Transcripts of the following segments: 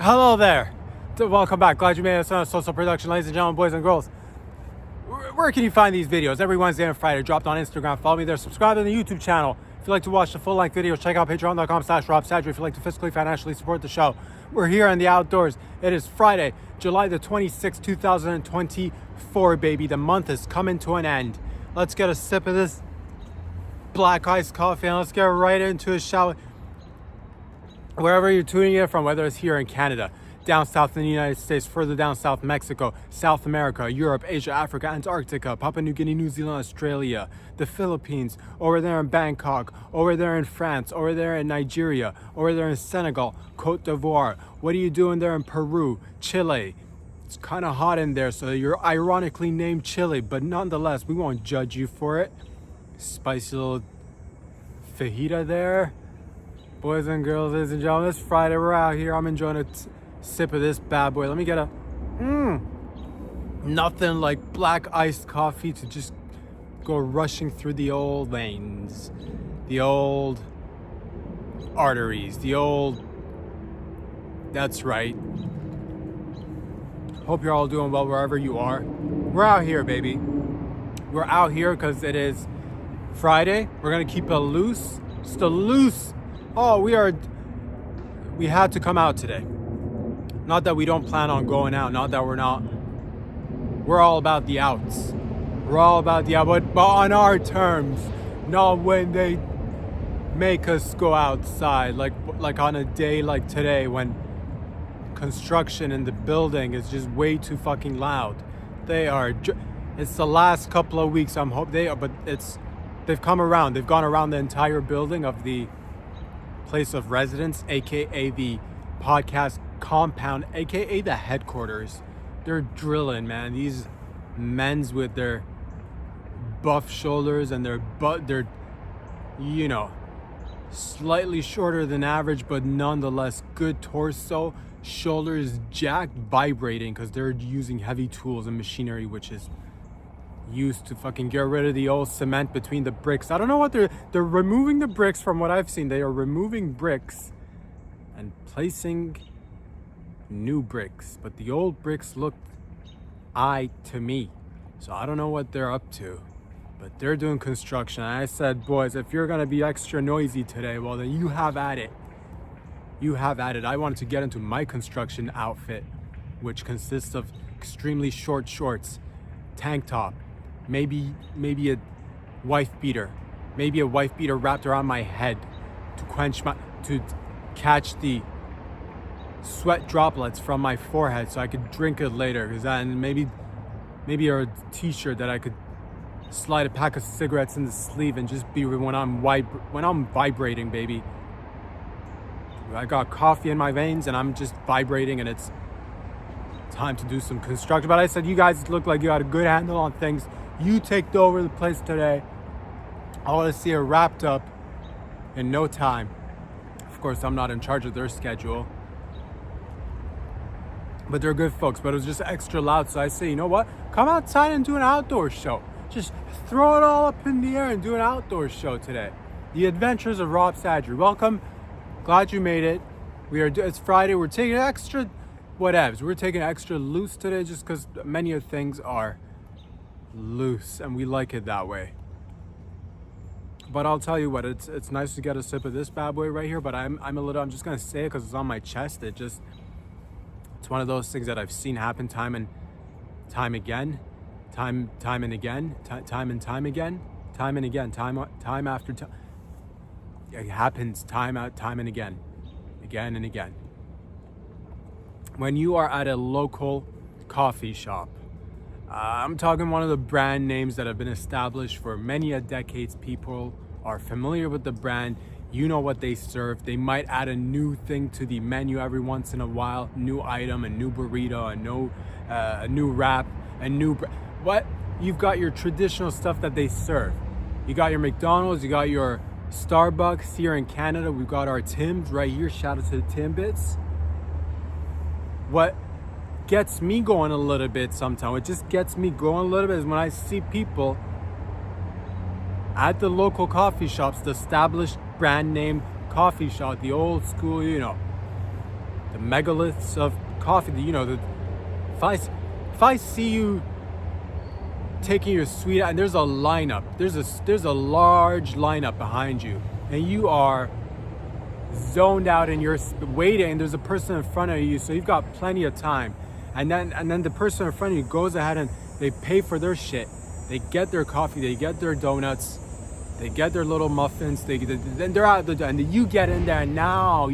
Hello there. Welcome back. Glad you made us on a social production, ladies and gentlemen, boys and girls. Where can you find these videos? Every Wednesday and Friday. Dropped on Instagram. Follow me there. Subscribe to the YouTube channel. If you'd like to watch the full-length videos, check out patreon.com/RobSadri. If you'd like to fiscally, financially support the show. We're here in the outdoors. It is Friday, July the 26th, 2024, baby. The month is coming to an end. Let's get a sip of this black iced coffee and let's get right into a shower. Wherever you're tuning in from, whether it's here in Canada, down south in the United States, further down south, Mexico, South America, Europe, Asia, Africa, Antarctica, Papua New Guinea, New Zealand, Australia, the Philippines, over there in Bangkok, over there in France, over there in Nigeria, over there in Senegal, Cote d'Ivoire. What are you doing there in Peru, Chile? It's kind of hot in there, so you're ironically named Chile, but nonetheless, we won't judge you for it. Spicy little fajita there. Boys and girls, ladies and gentlemen, it's Friday. We're out here. I'm enjoying a sip of this bad boy. Let me get a nothing like black iced coffee to just go rushing through the old veins, the old arteries, that's right. Hope you're all doing well wherever you are. We're out here, baby. We're out here because it is Friday. We're gonna keep it loose, just a loose. Oh, we had to come out today. Not that we don't plan on going out, not that we're not. We're all about the outs. We're all about the out, but on our terms, not when they make us go outside, like on a day like today when construction in the building is just way too fucking loud. It's the last couple of weeks, they've come around. They've gone around the entire building of the place of residence, aka the podcast compound, aka the headquarters. They're drilling, man. These men's with their buff shoulders and their butt, they're slightly shorter than average, but nonetheless good torso, shoulders jacked, vibrating because they're using heavy tools and machinery, which is used to fucking get rid of the old cement between the bricks. I don't know what they're removing the bricks. From what I've seen, they are removing bricks and placing new bricks, but the old bricks look to me, so I don't know what they're up to, but they're doing construction. And I said, boys, if you're gonna be extra noisy today, well then you have at it. I wanted to get into my construction outfit, which consists of extremely short shorts, tank top, maybe a wife beater wrapped around my head to catch the sweat droplets from my forehead so I could drink it later, and maybe a t-shirt that I could slide a pack of cigarettes in the sleeve and just be when I'm vibrating, baby. I got coffee in my veins and I'm just vibrating, and it's time to do some construction. But I said, you guys look like you got a good handle on things. You take over the place today. I want to see it wrapped up in no time. Of course, I'm not in charge of their schedule, but they're good folks. But it was just extra loud, so I say, you know what? Come outside and do an outdoor show. Just throw it all up in the air and do an outdoor show today. The Adventures of Rob Sadri. Welcome. Glad you made it. It's Friday. We're taking extra whatevs. We're taking extra loose today just because many of things are loose and we like it that way. But I'll tell you what, it's nice to get a sip of this bad boy right here, but I'm just gonna say it because it's on my chest. It's one of those things that I've seen happen time and time again, time and again, time after time. It happens time and again and again. When you are at a local coffee shop, I'm talking one of the brand names that have been established for many a decades. People are familiar with the brand. You know what they serve. They might add a new thing to the menu every once in a while. New item, a new burrito, a new wrap, what? You've got your traditional stuff that they serve. You got your McDonald's, you got your Starbucks. Here in Canada, we've got our Tim's right here. Shout out to the Timbits. What gets me going a little bit sometimes, it just gets me going a little bit, is when I see people at the local coffee shops, the established brand name coffee shop, the old school, the megaliths of coffee. If I see you taking your sweet, and there's a lineup, there's a large lineup behind you, and you are zoned out and you're waiting, and there's a person in front of you, so you've got plenty of time, and then the person in front of you goes ahead and they pay for their shit. They get their coffee, they get their donuts, they get their little muffins, then they're out the door, and you get in there, and now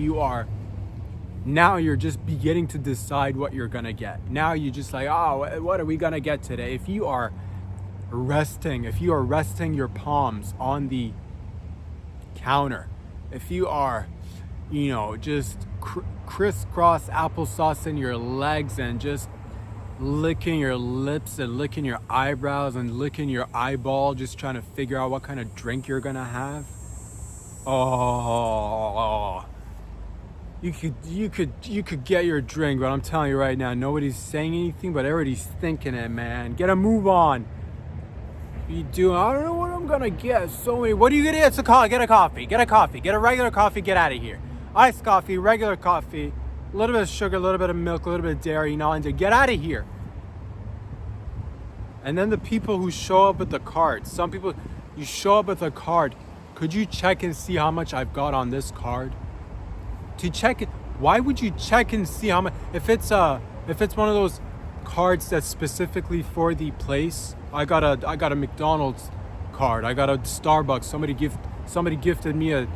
you're just beginning to decide what you're gonna get. Now you're just like, oh, what are we gonna get today? If you are resting your palms on the counter, if you are, just crisscross applesauce in your legs and just licking your lips and licking your eyebrows and licking your eyeball, just trying to figure out what kind of drink you're gonna have. Oh, you could get your drink, but I'm telling you right now, nobody's saying anything, but everybody's thinking it, man. Get a move on. You doing? I don't know what I'm gonna get. So many. What are you gonna get? It's a coffee. Get a coffee. Get a coffee. Get a regular coffee. Get out of here. Iced coffee, regular coffee, a little bit of sugar, a little bit of milk, a little bit of dairy, and get out of here. And then the people who show up with the card. Some people, you show up with a card. Could you check and see how much I've got on this card? To check it, why would you check and see how much? If it's one of those cards that's specifically for the place. I got a McDonald's card. I got a Starbucks. Somebody gifted me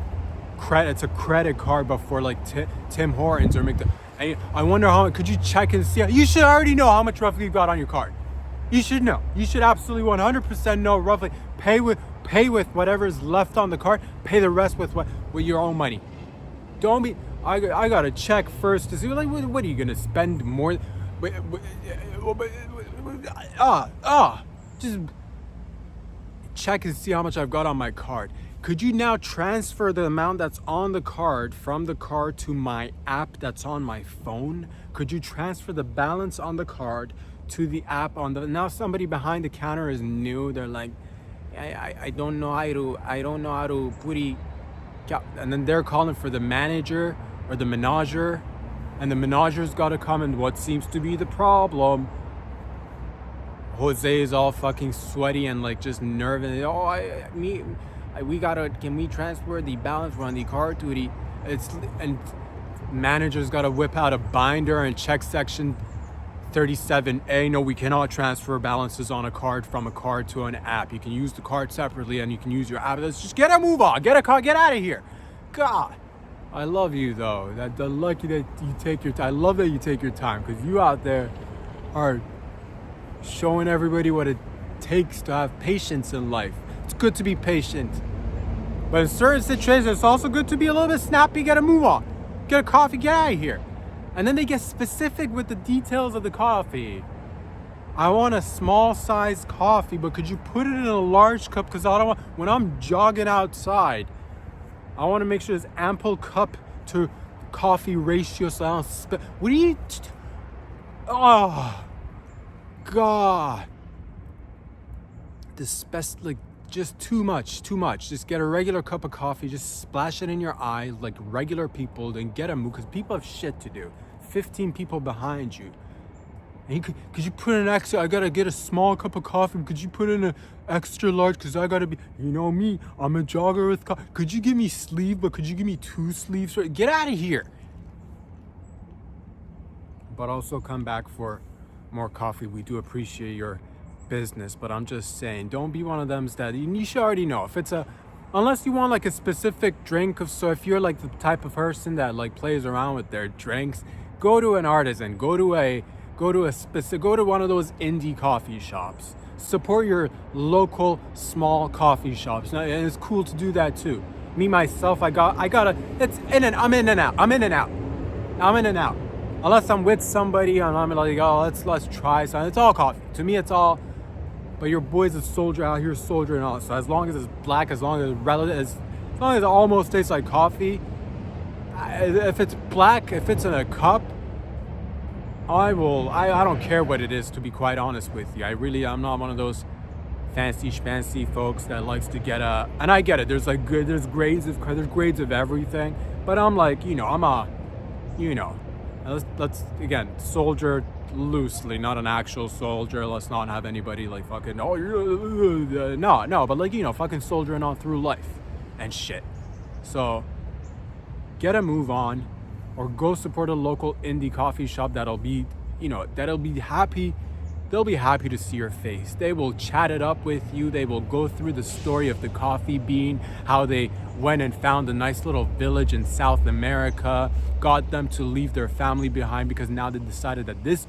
it's a credit card, but for like Tim Hortons or McDonald's. I wonder how. Could you check and see? You should already know how much roughly you got on your card. You should know. You should absolutely 100% know roughly. Pay with whatever's left on the card. Pay the rest with your own money. Don't be. I gotta check first to see, like, what are you gonna spend more? Just check and see how much I've got on my card. Could you now transfer the amount that's on the card from the card to my app that's on my phone? Could you transfer the balance on the card to the app now somebody behind the counter is new. They're like, I don't know how to put it, and then they're calling for the manager or the manager, and the manager's got to come, and what seems to be the problem, Jose is all fucking sweaty and like just nervous. Can we transfer the balance from the card to the, and manager's got to whip out a binder and check section 37A. No, we cannot transfer balances on a card from a card to an app. You can use the card separately and you can use your app. Let's just get a move on. Get out of here. God, I love you though. The lucky that you take your time. I love that you take your time, because you out there are showing everybody what it takes to have patience in life. It's good to be patient, but in certain situations, it's also good to be a little bit snappy. Get a move on. Get a coffee. Get out of here. And then they get specific with the details of the coffee. I want a small size coffee, but could you put it in a large cup? Because I don't want, when I'm jogging outside, I want to make sure there's ample cup to coffee ratio, so I don't spill. What do you? Oh, God. Just too much. Just get a regular cup of coffee, just splash it in your eye like regular people, then get a move, because people have shit to do. 15 people behind you. And could you put in an extra, I gotta get a small cup of coffee, could you put in an extra large, because I gotta be, me, I'm a jogger with coffee. Could you give me sleeve, but could you give me 2 sleeves? Get out of here. But also come back for more coffee. We do appreciate your business, but I'm just saying, don't be one of them that you should already know. If it's unless you want like a specific drink, so if you're like the type of person that like plays around with their drinks, go to an artisan, go to one of those indie coffee shops. Support your local small coffee shops, and it's cool to do that too. Me myself, I'm in and out. Unless I'm with somebody and I'm like, oh, let's try something. It's all coffee. To me, it's all. But your boy's a soldier out here, soldiering on. So as long as it's black, as long as it almost tastes like coffee. If it's black, if it's in a cup, I don't care what it is, to be quite honest with you. I'm not one of those fancy folks that likes to get and I get it. There's there's grades of everything. But I'm like, And let's again, soldier loosely, not an actual soldier. Let's not have anybody like fucking, oh, you're, no, but like, fucking soldiering on through life and shit. So get a move on, or go support a local indie coffee shop that'll be happy. They'll be happy to see your face. They will chat it up with you. They will go through the story of the coffee bean, how they went and found a nice little village in South America, got them to leave their family behind because now they decided that this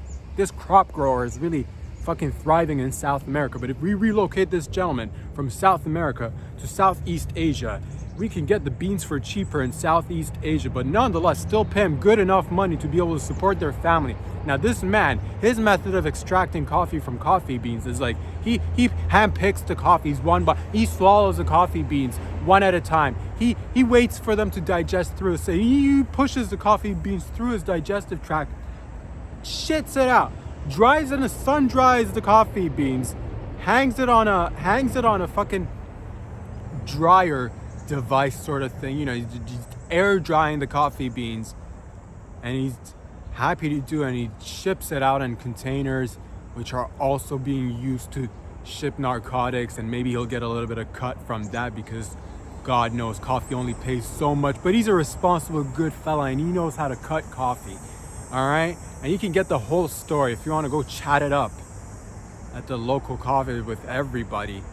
crop grower is really fucking thriving in South America. But if we relocate this gentleman from South America to Southeast Asia, we can get the beans for cheaper in Southeast Asia, but nonetheless still pay him good enough money to be able to support their family. Now this man, his method of extracting coffee from coffee beans is like, he handpicks the coffees he swallows the coffee beans one at a time. He waits for them to digest through, so he pushes the coffee beans through his digestive tract, shits it out, dries in the sun, dries the coffee beans, hangs it on a fucking dryer device sort of thing, he's air drying the coffee beans, and he's happy to do it, and he ships it out in containers which are also being used to ship narcotics, and maybe he'll get a little bit of cut from that because God knows coffee only pays so much, but he's a responsible good fella and he knows how to cut coffee. All right, and you can get the whole story if you want to go chat it up at the local coffee with everybody.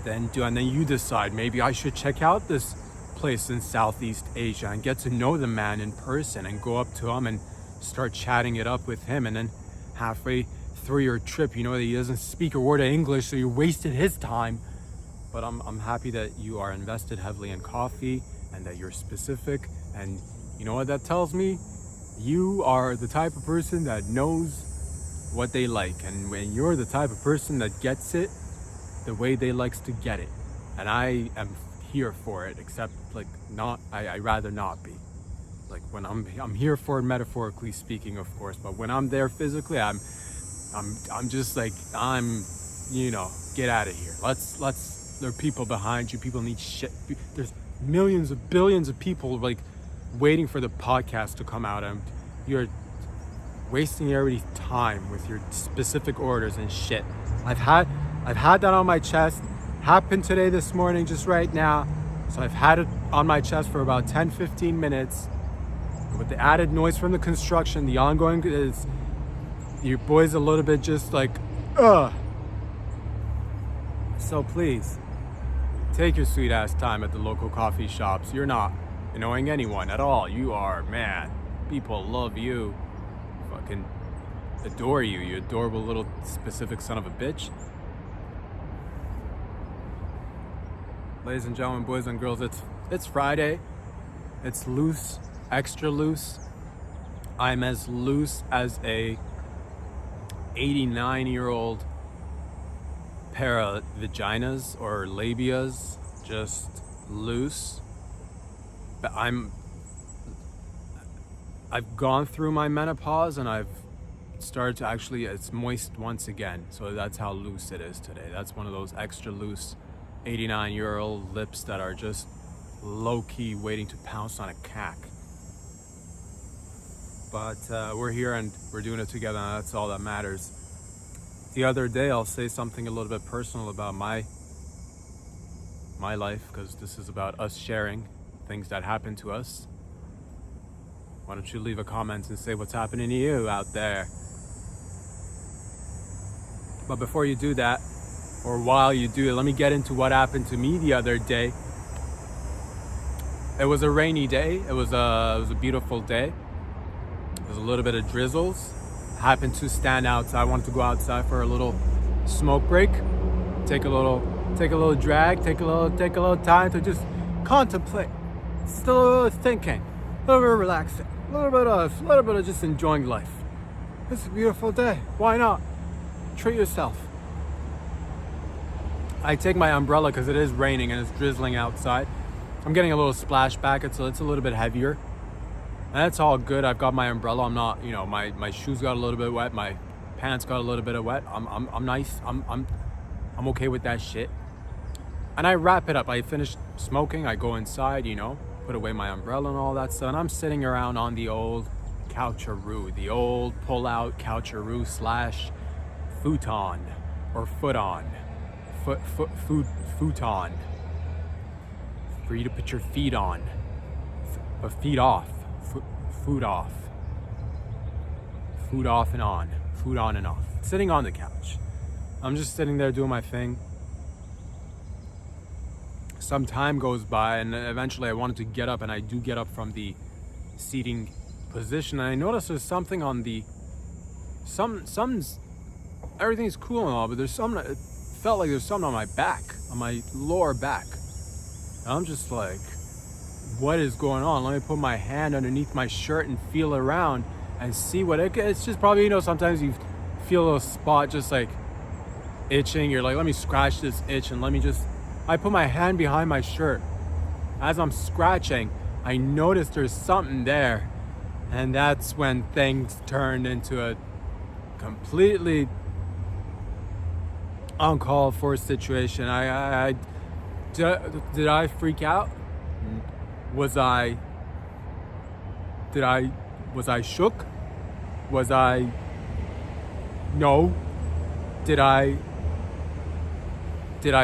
Then you decide, maybe I should check out this place in Southeast Asia and get to know the man in person and go up to him and start chatting it up with him. And then halfway through your trip, that he doesn't speak a word of English, so you wasted his time. But I'm happy that you are invested heavily in coffee and that you're specific. And you know what that tells me? You are the type of person that knows what they like, and when you're the type of person that gets it the way they likes to get it. And I am here for it, except I rather not be. Like when I'm here for it, metaphorically speaking, of course, but when I'm there physically, I'm just like, get out of here. There are people behind you. People need shit. There's millions of billions of people like waiting for the podcast to come out, and you're wasting everybody's time with your specific orders and shit. I've had that on my chest. Happened today, this morning, just right now. So I've had it on my chest for about 10-15 minutes. With the added noise from the construction, the ongoing is, your boy's a little bit just like, ugh. So please, take your sweet ass time at the local coffee shops. You're not annoying anyone at all. You are, man. People love you. Fucking adore you. You adorable little specific son of a bitch. Ladies and gentlemen, boys and girls, it's Friday. It's loose, extra loose. I'm as loose as a 89-year-old pair of vaginas or labias, just loose. But I've gone through my menopause and I've started to it's moist once again. So that's how loose it is today. That's one of those extra loose 89-year-old lips that are just low-key waiting to pounce on a cack. But we're here and we're doing it together, and that's all that matters. The other day, I'll say something a little bit personal about my life, because this is about us sharing things that happen to us. Why don't you leave a comment and say what's happening to you out there? But before you do that, or while you do it, let me get into what happened to me the other day. It was a rainy day. It was a beautiful day. There was a little bit of drizzles. Happened to stand outside. I wanted to go outside for a little smoke break. Take a little drag. Take a little time to just contemplate. Still a little thinking. A little bit of relaxing. A little bit of just enjoying life. It's a beautiful day. Why not? Treat yourself. I take my umbrella because it is raining and it's drizzling outside. I'm getting a little splashback. It's a little bit heavier. And that's all good. I've got my umbrella. I'm not, my shoes got a little bit wet. My pants got a little bit of wet. I'm nice. I'm okay with that shit. And I wrap it up. I finish smoking. I go inside, put away my umbrella and all that stuff. And I'm sitting around on the old coucharoo, the old pull-out coucharoo / futon or futon, futon, for you to put your feet on, but feet off, foot off, foot off and on, foot on and off. Sitting on the couch. I'm just sitting there doing my thing. Some time goes by, and eventually I wanted to get up, and I do get up from the seating position, and I notice there's something on the everything's cool and all, but there's something. It felt like there's something on my back, on my lower back. And I'm just like, what is going on? Let me put my hand underneath my shirt and feel around and see what it's just probably, sometimes you feel a little spot just like itching. You're like, let me scratch this itch, and I put my hand behind my shirt. As I'm scratching, I notice there's something there, and that's when things turned into a completely uncalled for situation. Did I freak out? Was I shook? No. Did I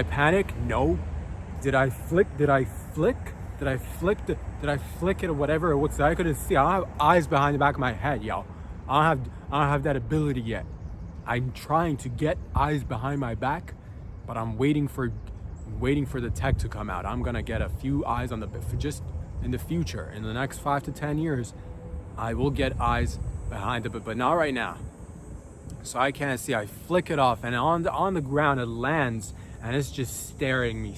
panic? No. Did I flick it or whatever? I couldn't see. I don't have eyes behind the back of my head, yo. I don't have that ability yet. I'm trying to get eyes behind my back, but I'm waiting for the tech to come out. I'm gonna get a few eyes just in the future. In the next 5 to 10 years, I will get eyes behind it, but not right now. So I can't see. I flick it off, and on the ground it lands, and it's just staring me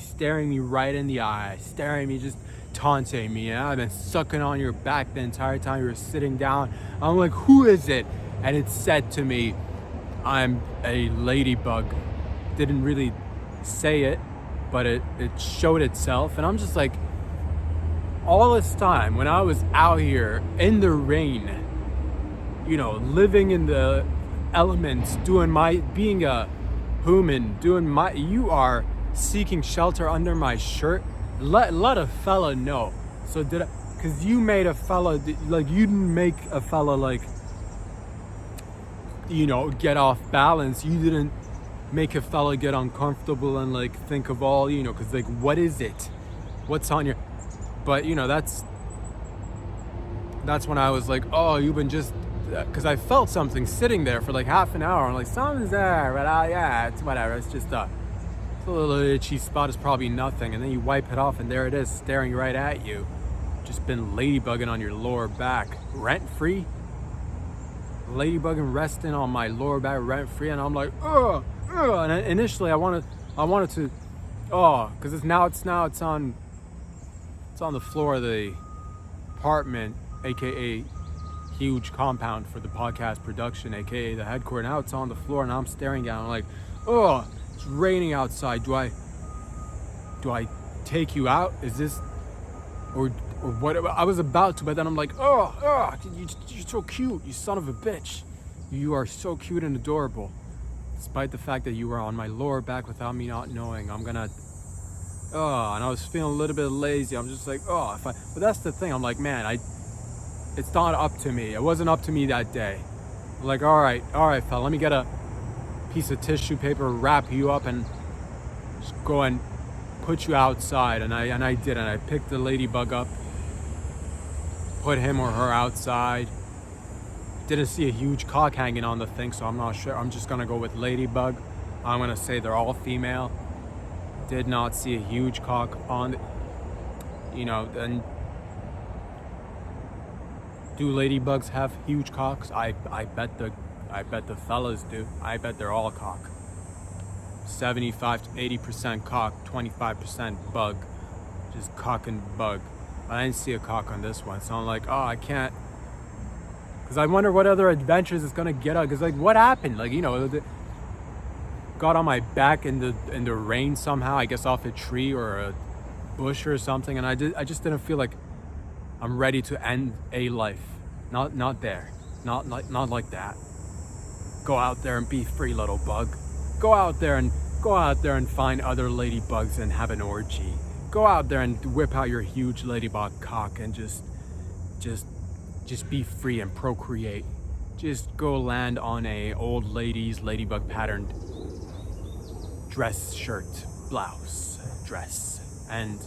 right in the eye, staring me, just taunting me. And I've been sucking on your back the entire time you were sitting down. I'm like, who is it? And it said to me, I'm a ladybug. Didn't really say it, but it showed itself. And I'm just like, all this time when I was out here in the rain, living in the elements, being a human, you are seeking shelter under my shirt. Let a fella know. So because you made a fella, like, you didn't make a fella, like, get off balance. You didn't make a fella get uncomfortable and, like, think of all, because, like, what is it? What's on your... But, that's when I was like, oh, you've been just... Because I felt something sitting there for, like, half an hour. I'm like, something's there, but yeah, it's whatever. It's just it's a little itchy spot. Is probably nothing. And then you wipe it off, and there it is, staring right at you. Just been ladybugging on your lower back. Rent-free? Ladybugging resting on my lower back rent-free, and I'm like, ugh. And initially I wanted to, because it's on the floor of the apartment, aka huge compound for the podcast production, aka the headquarters. Now it's on the floor, and I'm staring down. I'm like, it's raining outside. Do I take you out? Is this or what? I was about to, but then I'm like, you're so cute, you son of a bitch. You are so cute and adorable. Despite the fact that you were on my lower back without me not knowing, I'm gonna, and I was feeling a little bit lazy. I'm just like, but that's the thing. I'm like, man, it's not up to me. It wasn't up to me that day. I'm like, all right, fella, let me get a piece of tissue paper, wrap you up, and just go and put you outside. And I did, and I picked the ladybug up, put him or her outside. Didn't see a huge cock hanging on the thing, so I'm not sure. I'm just gonna go with ladybug. I'm gonna say they're all female. Did not see a huge cock on, and do ladybugs have huge cocks? I bet the fellas do. I bet they're all cock. 75 to 80% cock, 25% bug. Just cock and bug. I didn't see a cock on this one, so I'm like, I can't. Because I wonder what other adventures it's gonna get on. Because, like, what happened? Like, got on my back in the rain somehow. I guess off a tree or a bush or something. And I just didn't feel like I'm ready to end a life. Not there. Not like that. Go out there and be free, little bug. Go out there and find other ladybugs and have an orgy. go out there and whip out your huge ladybug cock and just be free and procreate. Just go land on a old lady's ladybug patterned dress, shirt, blouse, dress, and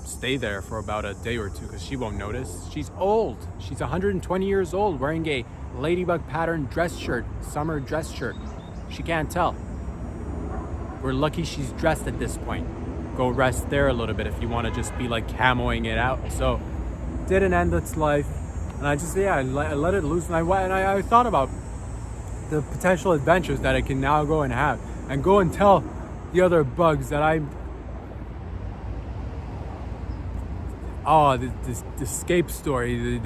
stay there for about a day or two because she won't notice. She's old. She's 120 years old wearing a ladybug patterned dress shirt, summer dress shirt. She can't tell. We're lucky she's dressed at this point. Go rest there a little bit if you want to just be like camoing it out. So didn't end its life, and I just I let it loose, and I thought about the potential adventures that I can now go and have, and go and tell the other bugs that this escape story.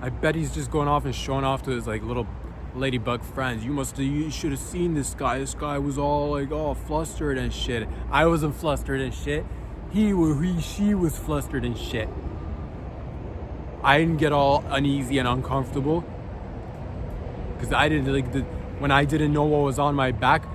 I bet he's just going off and showing off to his like little ladybug friends. You should have seen this guy. This guy was all flustered and shit. I wasn't flustered and shit. She was flustered and shit. I didn't get all uneasy and uncomfortable because I didn't when I didn't know what was on my back.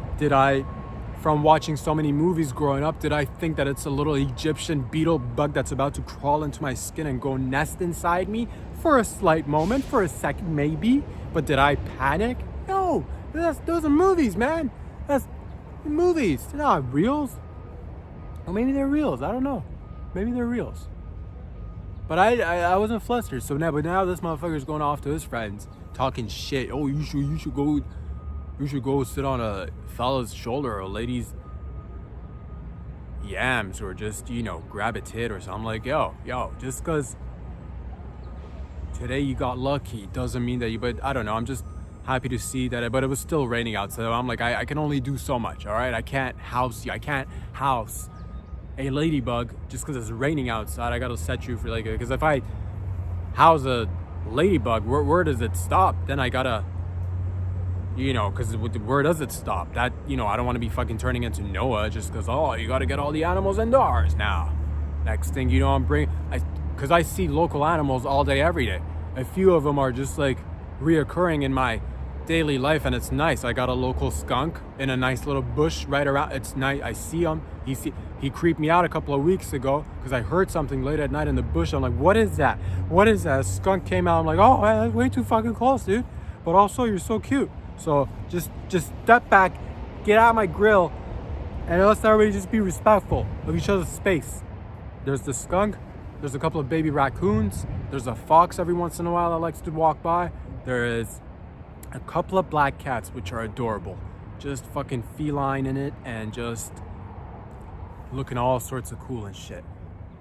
From watching so many movies growing up, did I think that it's a little Egyptian beetle bug that's about to crawl into my skin and go nest inside me? For a slight moment, for a second maybe, but did I panic? No, those are movies, man. That's movies. They're not reals. Or maybe they're reals. I don't know. Maybe they're reals. But I wasn't flustered. But now this motherfucker's going off to his friends, talking shit. Oh, you should go sit on a fella's shoulder or a lady's yams, or just grab a tit or something. I'm like, yo, just because today you got lucky doesn't mean that but I don't know. I'm just happy to see that. But it was still raining out, so I'm like, I can only do so much. All right, I can't house you. I can't house a ladybug just because it's raining outside. I gotta set you for because if I house a ladybug, where does it stop? Then I gotta because where does it stop? That I don't want to be fucking turning into Noah just because you got to get all the animals indoors now. Next thing you know, because I see local animals all day every day. A few of them are just reoccurring in my daily life, and it's nice. I got a local skunk in a nice little bush right around. It's nice. I see him. He creeped me out a couple of weeks ago because I heard something late at night in the bush. I'm like, what is that? A skunk came out. I'm like, oh man, that's way too fucking close, dude. But also, you're so cute. So just step back, get out of my grill, and let's everybody just be respectful of each other's space. There's the skunk, there's a couple of baby raccoons, there's a fox every once in a while that likes to walk by. There is a couple of black cats which are adorable, just fucking feline in it and just looking all sorts of cool and shit.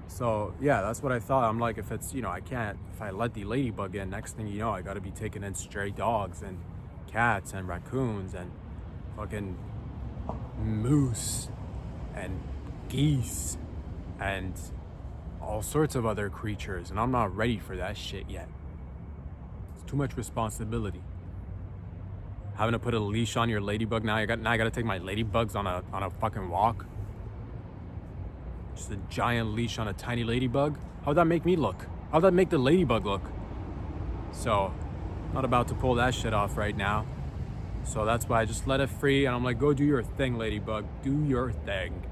So yeah, that's what I thought. I'm like, if it's if I let the ladybug in, next thing you know, I gotta be taking in stray dogs and cats and raccoons and fucking moose and geese and all sorts of other creatures, and I'm not ready for that shit yet. It's too much responsibility. Having to put a leash on your ladybug now. I gotta take my ladybugs on a fucking walk. Just a giant leash on a tiny ladybug. How'd that make me look? How'd that make the ladybug look? So not about to pull that shit off right now. So that's why I just let it free, and I'm like, go do your thing, ladybug. Do your thing.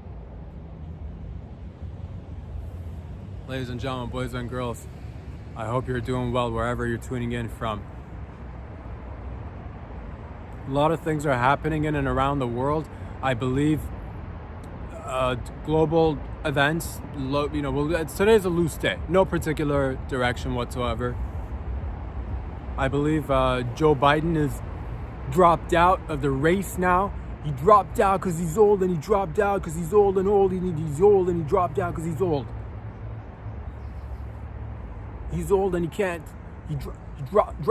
Ladies and gentlemen, boys and girls, I hope you're doing well wherever you're tuning in from. A lot of things are happening in and around the world. I believe global events, today's a loose day. No particular direction whatsoever. I believe Joe Biden is dropped out of the race now. He dropped out because he's old, and he dropped out because he's old and old, and he's old, and he dropped out because he's old. He's old and he can't. He dropped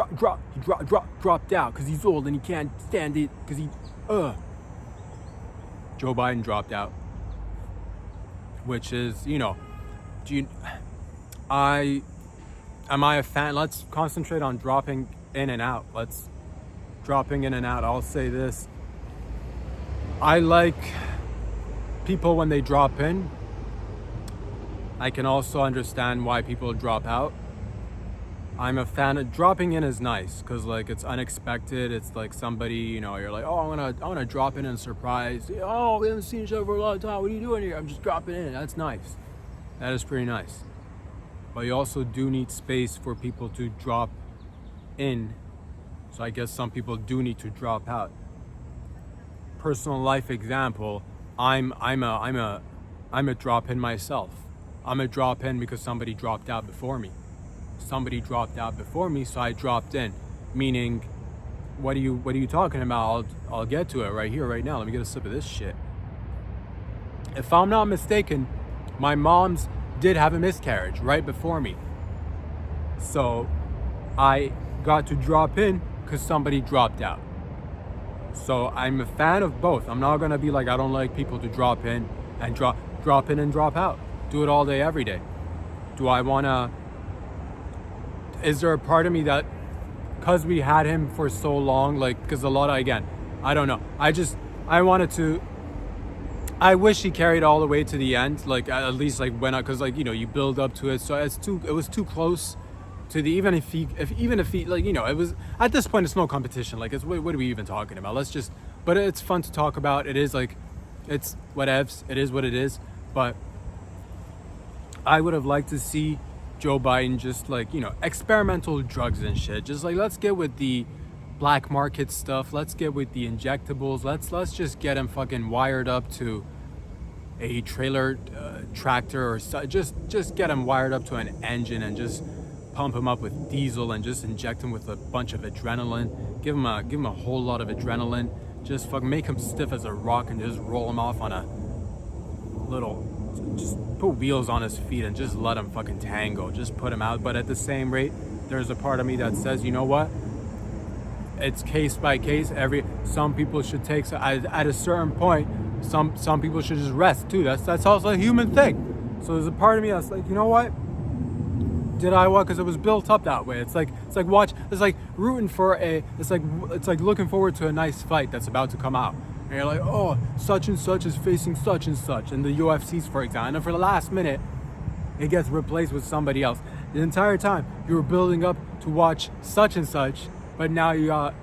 out because he's old and he can't stand it because Joe Biden dropped out, which is Am I a fan? Let's concentrate on dropping in and out. Dropping in and out. I'll say this. I like people when they drop in. I can also understand why people drop out. I'm a fan of dropping in is nice because it's unexpected. It's like somebody, you're like, oh, I want to drop in and surprise. Oh, we haven't seen each other for a long time. What are you doing here? I'm just dropping in. That's nice. That is pretty nice. But you also do need space for people to drop in. So I guess some people do need to drop out. Personal life example, I'm a drop in myself. I'm a drop in because somebody dropped out before me. Somebody dropped out before me, so I dropped in. Meaning, what are you talking about? I'll get to it right here, right now. Let me get a sip of this shit. If I'm not mistaken, my mom's did have a miscarriage right before me. So I got to drop in because somebody dropped out. So I'm a fan of both. I'm not gonna be like, I don't like people to drop in and drop in and drop out. Do it all day, every day. Do I wanna, is there a part of me that, cause we had him for so long, like, cause a lot of, again, I don't know. I wish he carried all the way to the end, like at least like when cause like, you build up to it. So it was too close to the, even if he like, it was, at this point it's no competition. Like, it's what are we even talking about? But it's fun to talk about. It is like, it's whatevs. It is what it is. But I would have liked to see Joe Biden just like, experimental drugs and shit. Just like, let's get with the black market stuff. Let's get with the injectables. Let's just get him fucking wired up to a trailer tractor or so. Just get him wired up to an engine and just pump him up with diesel and just inject him with a bunch of adrenaline. Give him a whole lot of adrenaline. Just fucking make him stiff as a rock and just roll him off on a little, just put wheels on his feet and just let him fucking tango. Just put him out. But at the same rate, there's a part of me that says, you know what? It's case by case. Some people should take, so at a certain point, some people should just rest too. That's also a human thing. So there's a part of me that's like, you know what? Did I what? Because it was built up that way. It's like rooting for it's like looking forward to a nice fight that's about to come out. And you're like, oh, such and such is facing such and such. And the UFC's, for example. And for the last minute, it gets replaced with somebody else. The entire time, you were building up to watch such and such, but now you got,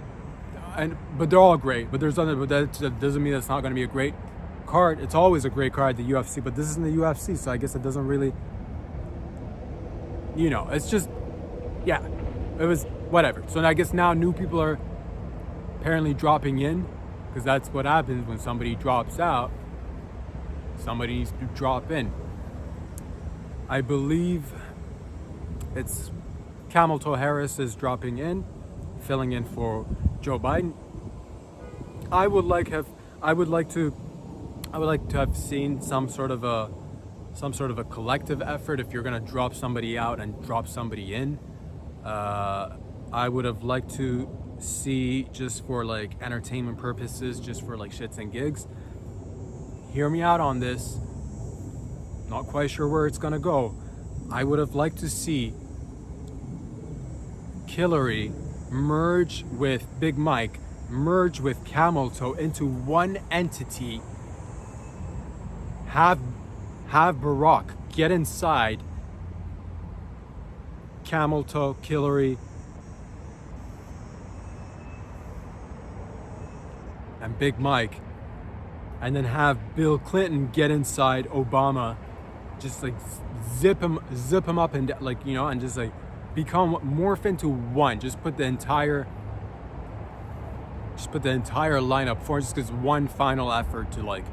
but they're all great. But that doesn't mean it's not going to be a great card. It's always a great card at the UFC, but this isn't the UFC, so I guess it doesn't really, it's just, yeah, it was whatever. So I guess now new people are apparently dropping in, because that's what happens when somebody drops out. Somebody needs to drop in. I believe it's Camel Toe Harris is dropping in, filling in for Joe Biden. I would like to have seen some sort of a collective effort. If you're gonna drop somebody out and drop somebody in, I would have liked to see, just for like entertainment purposes, just for like shits and gigs. Hear me out on this. Not quite sure where it's gonna go. I would have liked to see Hillary merge with Big Mike, merge with Camel Toe into one entity. Have Barack get inside Camel Toe, Hillary, and Big Mike, and then have Bill Clinton get inside Obama, just like zip him up and like, and just like morph into one. Just put the entire lineup for just because one final effort to like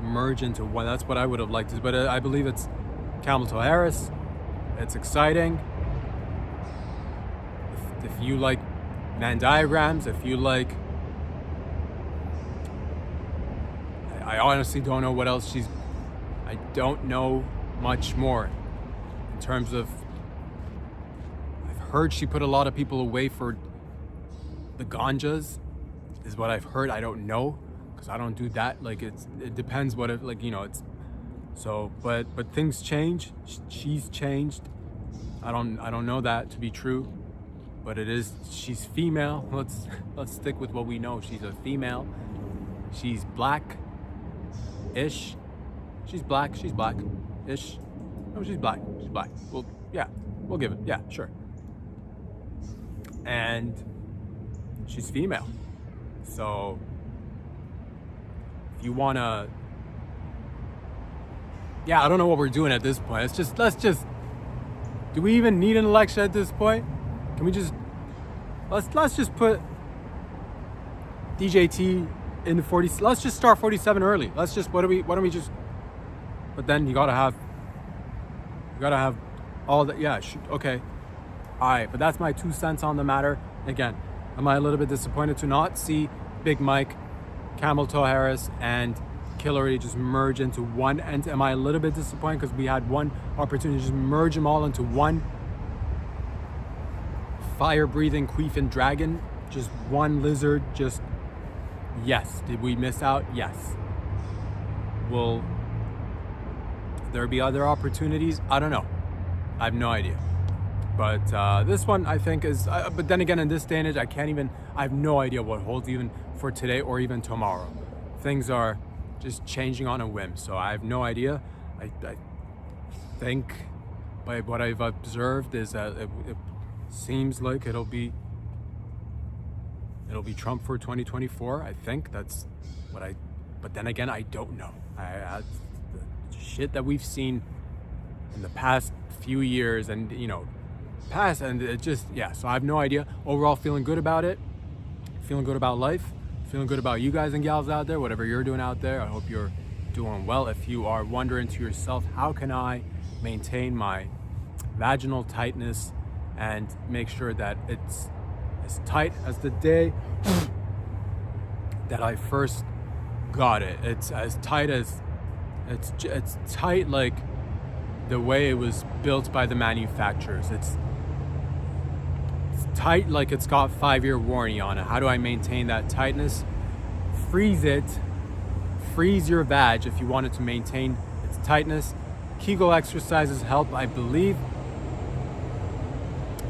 merge into one. That's what I would have liked to, but I believe it's Camel Toe Harris. It's exciting. If you like Venn diagrams, if you like, I honestly don't know what else I don't know much more in terms of, I've heard she put a lot of people away for the ganjas, is what I've heard. I don't know, because I don't do that. Like, it depends what it, like, it's, so, but things change. She's changed. I don't know that to be true, but she's female. Let's stick with what we know. She's a female. She's black-ish. She's black-ish. No, she's black. Well, yeah, we'll give it. Yeah, sure. And she's female. So if you wanna yeah, I don't know what we're doing at this point. Let's just, do we even need an election at this point? Can we just, let's just put DJT in the 40, let's just start 47 early. Let's just, why don't we just, but then you gotta have all that, yeah, okay. All right, but that's my 2 cents on the matter. Again, am I a little bit disappointed to not see Big Mike, Camel Toe Harris, and Hillary just merge into one? And am I a little bit disappointed because we had one opportunity to just merge them all into one fire-breathing, queefing dragon? Just one lizard, just, yes. Did we miss out? Yes. Will there be other opportunities? I don't know. I have no idea. But this one I think is, but then again, in this day and age, I have no idea what holds even for today or even tomorrow. Things are just changing on a whim, so I have no idea. I think by what I've observed is that it seems like it'll be Trump for 2024. I think that's what but then again, I don't know. The shit that we've seen in the past few years, and and it just, yeah, so I have no idea. Overall, feeling good about it, feeling good about life, feeling good about you guys and gals out there, whatever you're doing out there. I hope you're doing well. If you are wondering to yourself, how can I maintain my vaginal tightness and make sure that it's as tight as the day that I first got it? It's as tight as, it's tight like the way it was built by the manufacturers. It's tight like it's got 5-year warranty on it. How do I maintain that tightness? Freeze it. Freeze your vag if you want it to maintain its tightness. Kegel exercises help, I believe.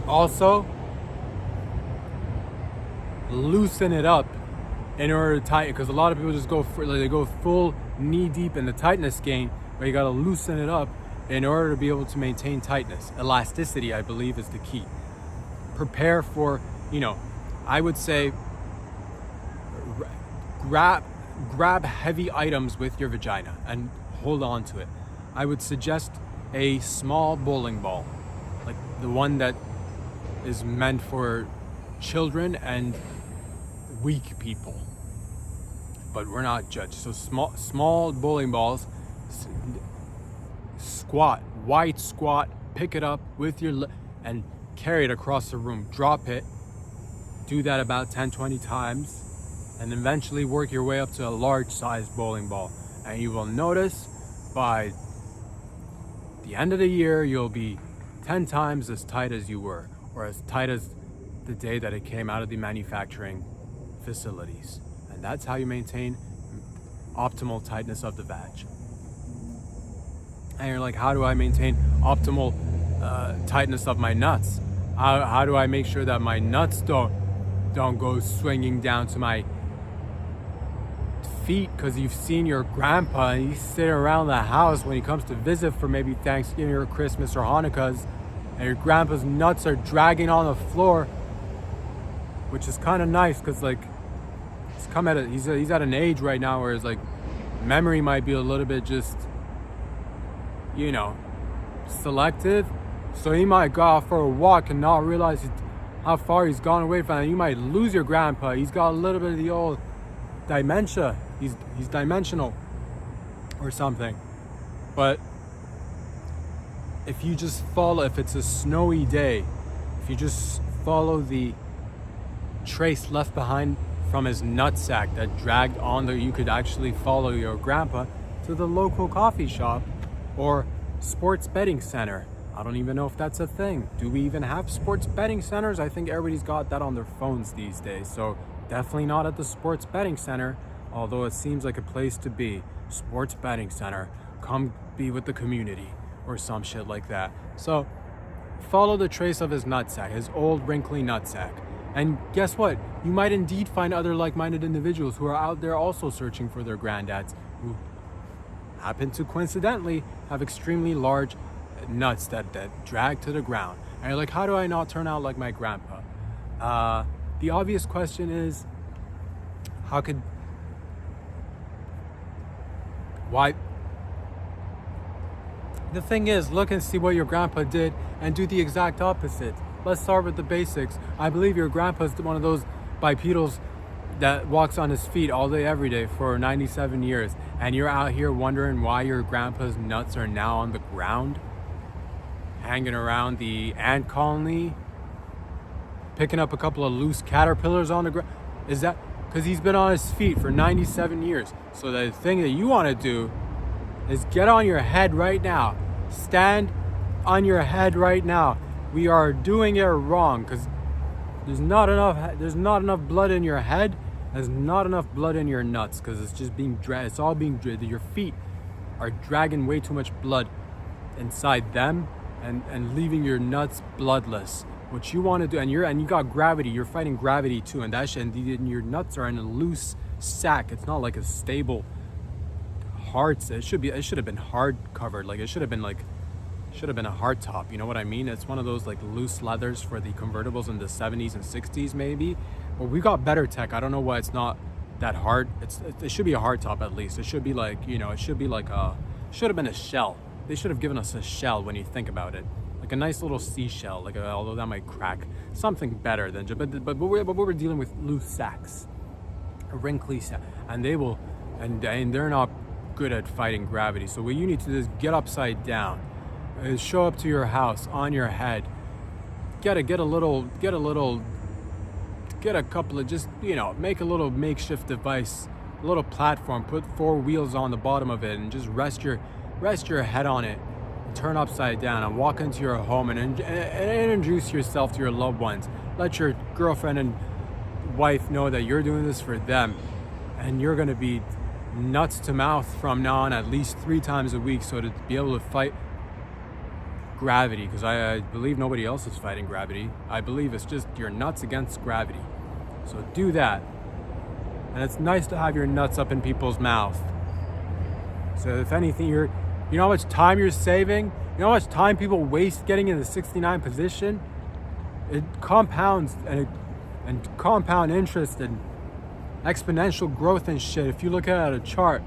Also, loosen it up in order to tighten, because a lot of people just they go full knee deep in the tightness gain, but you got to loosen it up in order to be able to maintain tightness. Elasticity, I believe, is the key. Prepare for, I would say, grab heavy items with your vagina and hold on to it. I would suggest a small bowling ball, like the one that is meant for children and weak people, but we're not judged. So small bowling balls, wide squat, pick it up with your and carry it across the room. Drop it. Do that about 10-20 times, and eventually work your way up to a large sized bowling ball. And you will notice by the end of the year, you'll be 10 times as tight as you were, or as tight as the day that it came out of the manufacturing facilities. And that's how you maintain optimal tightness of the vag. And you're like, how do I maintain optimal tightness of my nuts? How do I make sure that my nuts don't go swinging down to my feet? Because you've seen your grandpa, and he's sitting around the house when he comes to visit for maybe Thanksgiving or Christmas or Hanukkah's, and your grandpa's nuts are dragging on the floor, which is kind of nice, because like he's at an age right now where his like memory might be a little bit just selective, so he might go out for a walk and not realize how far he's gone away from it. You might lose your grandpa. He's got a little bit of the old dementia. He's dimensional or something. But if you just follow, if it's a snowy day, if you just follow the trace left behind from his nutsack that dragged on there, you could actually follow your grandpa to the local coffee shop or sports betting center. I don't even know if that's a thing. Do we even have sports betting centers? I think everybody's got that on their phones these days. So definitely not at the sports betting center, although it seems like a place to be. Sports betting center, come be with the community or some shit like that. So follow the trace of his nutsack, his old wrinkly nutsack. And guess what? You might indeed find other like-minded individuals who are out there also searching for their granddads, who happen to coincidentally have extremely large nuts that drag to the ground. And you're like, how do I not turn out like my grandpa? The obvious question is, The thing is, look and see what your grandpa did and do the exact opposite. Let's start with the basics. I believe your grandpa's one of those bipedals that walks on his feet all day, every day for 97 years. And you're out here wondering why your grandpa's nuts are now on the ground, hanging around the ant colony, picking up a couple of loose caterpillars on the ground. Is that because he's been on his feet for 97 years? So the thing that you want to do is get on your head right now. Stand on your head right now. We are doing it wrong because there's not enough blood in your head. There's not enough blood in your nuts because it's just being dragged. It's all being dragged. Your feet are dragging way too much blood inside them and leaving your nuts bloodless. What you want to do, and you got gravity. You're fighting gravity too, and that shit. And your nuts are in a loose sack. It's not like a stable hard. It should have been hard covered. Like it should have been a hard top. You know what I mean? It's one of those like loose leathers for the convertibles in the 70s and 60s maybe. Well, we got better tech. I don't know why it's not that hard. It should be a hard top at least. It should be like, it should be like should have been a shell. They should have given us a shell when you think about it. Like a nice little seashell, although that might crack. Something better than, but we're dealing with loose sacks, a wrinkly sack, and they're not good at fighting gravity. So what you need to do is get upside down, show up to your house on your head, get a couple of, just make a little makeshift device, a little platform, put 4 wheels on the bottom of it, and just rest your head on it. Turn upside down and walk into your home and introduce yourself to your loved ones. Let your girlfriend and wife know that you're doing this for them, and you're going to be nuts to mouth from now on at least 3 times a week, so to be able to fight gravity, because I believe nobody else is fighting gravity. I believe it's just your nuts against gravity. So do that. And it's nice to have your nuts up in people's mouth. So if anything, you know how much time you're saving? You know how much time people waste getting in the 69 position? It compounds and compound interest and exponential growth and shit. If you look at a chart,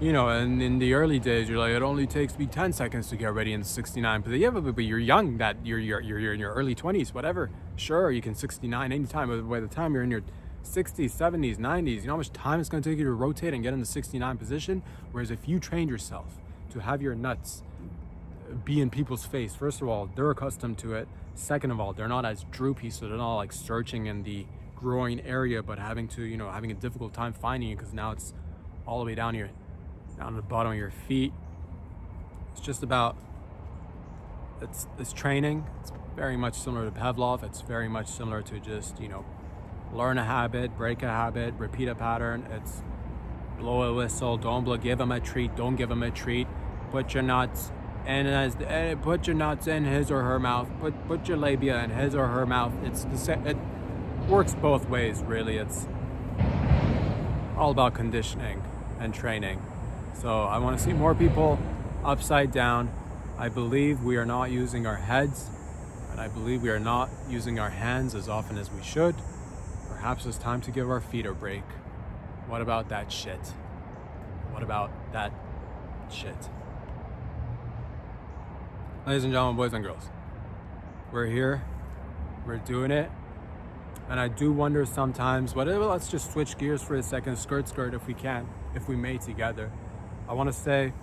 and in the early days, you're like, it only takes me 10 seconds to get ready in the 69 position. Yeah, but you're young, that you're in your early 20s, whatever. Sure, you can 69 anytime, but by the time you're in your 60s, 70s, 90s, you know how much time it's going to take you to rotate and get in the 69 position? Whereas if you trained yourself to have your nuts be in people's face, first of all, they're accustomed to it. Second of all, they're not as droopy, so they're not like searching in the groin area, but having a difficult time finding it because now it's all the way down the bottom of your feet. It's just about, it's training. It's very much similar to Pavlov. It's very much similar to just, learn a habit, break a habit, repeat a pattern. It's blow a whistle, don't blow, give him a treat, don't give him a treat. Put your nuts in his or her mouth. Put your labia in his or her mouth. It's the same. It works both ways, really. It's all about conditioning and training. So I want to see more people upside down. I believe we are not using our heads, and I believe we are not using our hands as often as we should. Perhaps it's time to give our feet a break. What about that shit? What about that shit? Ladies and gentlemen, boys and girls, we're here, we're doing it, and I do wonder sometimes, let's just switch gears for a second, skirt if we can, if we may together. I want to say,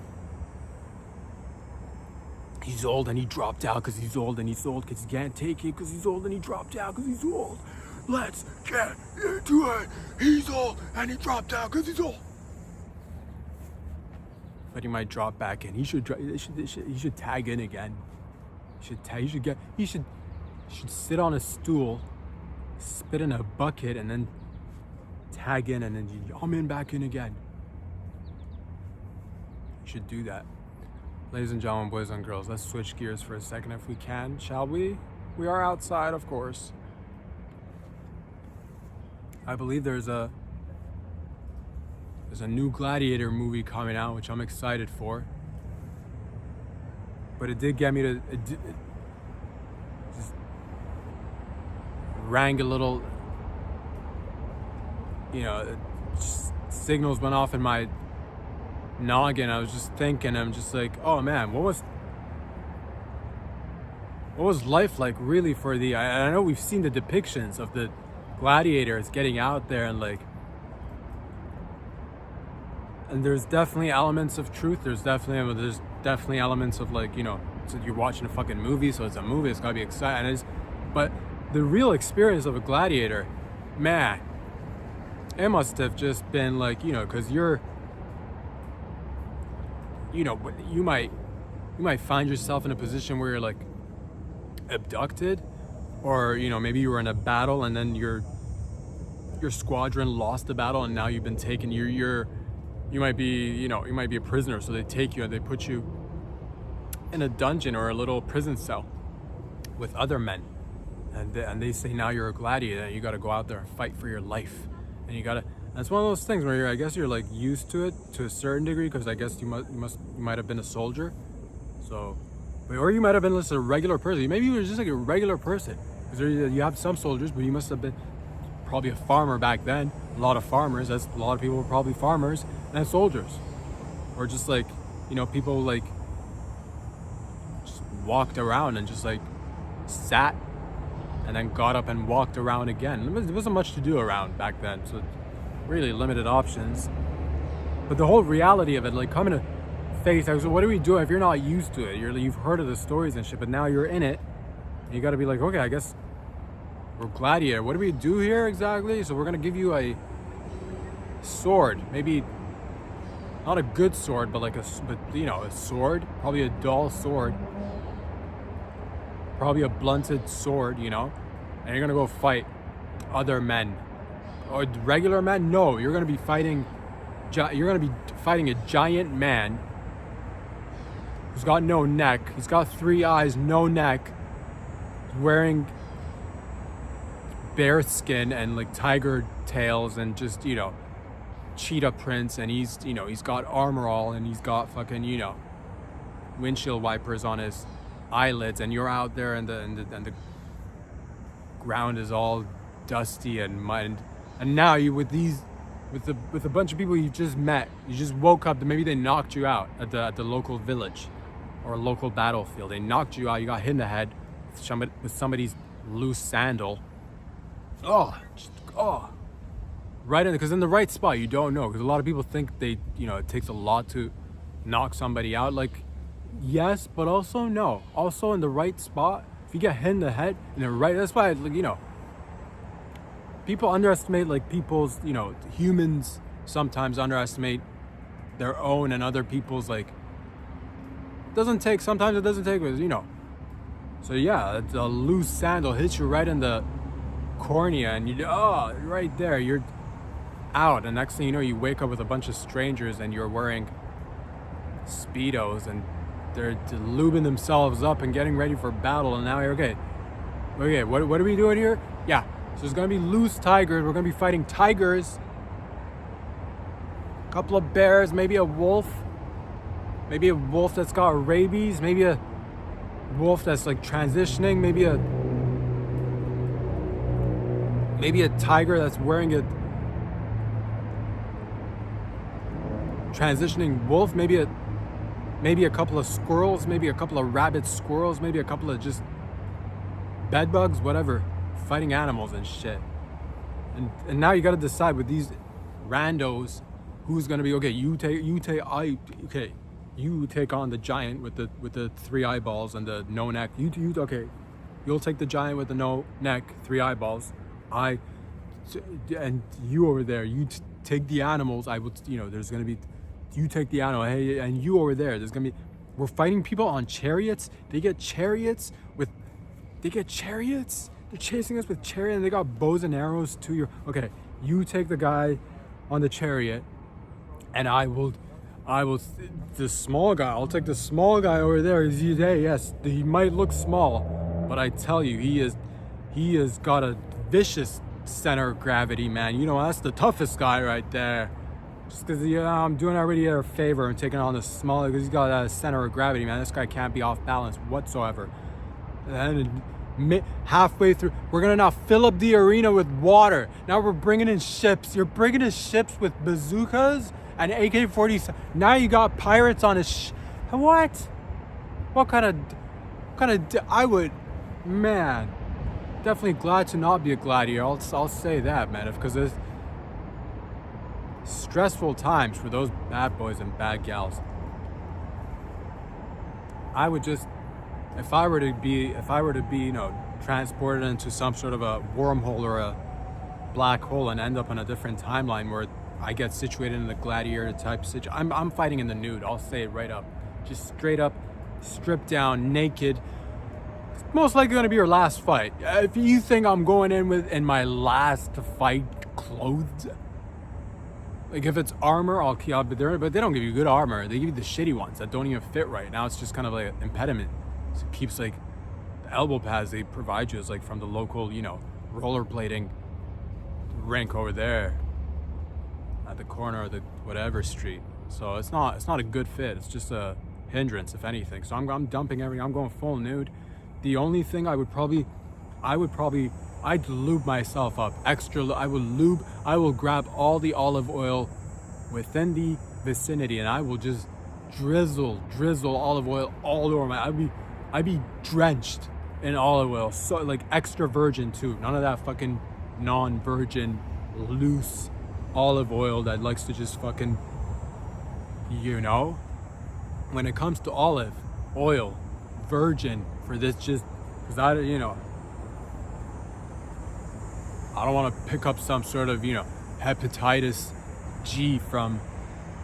he's old and he dropped out because he's old, and he's old because he can't take it because he's old, and he dropped out because he's old. Let's get into it. He's old and he dropped out because he's old. But he might drop back in. He should tag in again. He should sit on a stool, spit in a bucket, and then tag in, and then I'm in back in again. You should do that. Ladies and gentlemen, boys and girls, let's switch gears for a second if we can, shall we? We are outside, of course. I believe there's a new Gladiator movie coming out, which I'm excited for. But it did get me to just rang a little, signals went off in my noggin. I was just thinking, I'm just like, oh man, what what was life like really for the, I know we've seen the depictions of the gladiators getting out there and like, and there's definitely elements of truth. There's definitely elements of like, you know, so you're watching a fucking movie, so it's a movie, it's gotta be exciting. But the real experience of a gladiator, man, it must have just been like, you know, because you're, you know, you might find yourself in a position where you're like abducted, or you know, maybe you were in a battle and then your squadron lost the battle and now you've been taken. You might be, you know, you might be a prisoner, so they take you and they put you in a dungeon or a little prison cell with other men, and they say now you're a gladiator and you got to go out there and fight for your life, and you gotta. That's one of those things where I guess you're like used to it to a certain degree, because I guess you might have been a soldier, so, or you might have been just a regular person. Maybe you were just like a regular person, because you have some soldiers, but you must have been probably a farmer back then. A lot of farmers. A lot of people were probably farmers and soldiers, or just like, you know, people like just walked around and just like sat and then got up and walked around again. There wasn't much to do around back then, so really limited options. But the whole reality of it, like coming to faith, I was, what do we do if you're not used to it? You've heard of the stories and shit, but now you're in it, and you got to be like, okay, I guess we're gladiator. What do we do here exactly? So we're gonna give you a sword, maybe not a good sword, but like a sword, probably a dull sword, probably a blunted sword, you know, and you're gonna go fight other men. Or regular men? No, you're gonna be fighting a giant man who's got no neck. He's got 3 eyes, no neck. He's wearing bear skin and like tiger tails and just, you know, cheetah prints, and he's, you know, he's got armor all, and he's got fucking, you know, windshield wipers on his eyelids, and you're out there and the ground is all dusty and mud, and now you with a bunch of people you just met, you just woke up, maybe they knocked you out at the local village or a local battlefield. They knocked you out, you got hit in the head with somebody's loose sandal. Right in, because in the right spot, you don't know, because a lot of people think it takes a lot to knock somebody out. Like, yes, but also no. Also in the right spot, if you get hit in the head in the right, that's why, like, you know, people underestimate, like, people's, you know, humans sometimes underestimate their own and other people's, like, sometimes it doesn't take, you know. So yeah, a loose sandal hits you right in the cornea, and right there, you're out. And next thing you know, you wake up with a bunch of strangers, and you're wearing Speedos, and they're lubing themselves up and getting ready for battle. And now you're okay, what are we doing here? Yeah, so there's gonna be loose tigers. We're gonna be fighting tigers, a couple of bears, maybe a wolf that's got rabies, maybe a wolf that's like transitioning, maybe a tiger that's wearing a transitioning wolf, maybe a couple of squirrels, maybe a couple of rabid squirrels, maybe a couple of just bed bugs, whatever, fighting animals and shit. And now you got to decide with these randos who's gonna be, okay, you take on the giant with the 3 eyeballs and the no neck. You'll take the giant with the no neck, 3 eyeballs. And you over there, take the animals. I will, you know, there's gonna be, you take the animal, hey, and you over there, there's gonna be, we're fighting people on chariots. They get chariots. They're chasing us with chariots, and they got bows and arrows to your, okay, you take the guy on the chariot, and I will, the small guy, I'll take the small guy over there. Yes, he might look small, but I tell you, he has got a vicious center of gravity, man. You know, that's the toughest guy right there. Just because, I'm doing already a favor and taking on the smaller, because he's got a center of gravity, man. This guy can't be off balance whatsoever. And halfway through, we're gonna now fill up the arena with water. Now we're bringing in ships. You're bringing in ships with bazookas and AK-47. Now you got pirates on a what kind of man, definitely glad to not be a gladiator. I'll say that, man, because there's stressful times for those bad boys and bad gals. I would just, if I were to be, transported into some sort of a wormhole or a black hole and end up on a different timeline where I get situated in the gladiator type situation, I'm fighting in the nude. I'll say it right up, just straight up, stripped down, naked. It's most likely going to be your last fight. If you think I'm going in my last fight clothed, like if it's armor, I'll keep up there, but they don't give you good armor. They give you the shitty ones that don't even fit right. Now it's just kind of like an impediment. So it keeps like the elbow pads they provide you is like from the local, rollerblading rink over there at the corner of the whatever street. So it's not a good fit. It's just a hindrance, if anything. So I'm dumping everything. I'm going full nude. The only thing I'd lube myself up extra. I will grab all the olive oil within the vicinity, and I will just drizzle olive oil all over I'd be drenched in olive oil, so like extra virgin too. None of that fucking non-virgin loose olive oil that likes to just fucking, when it comes to olive oil, virgin for this, just because I don't want to pick up some sort of, hepatitis G from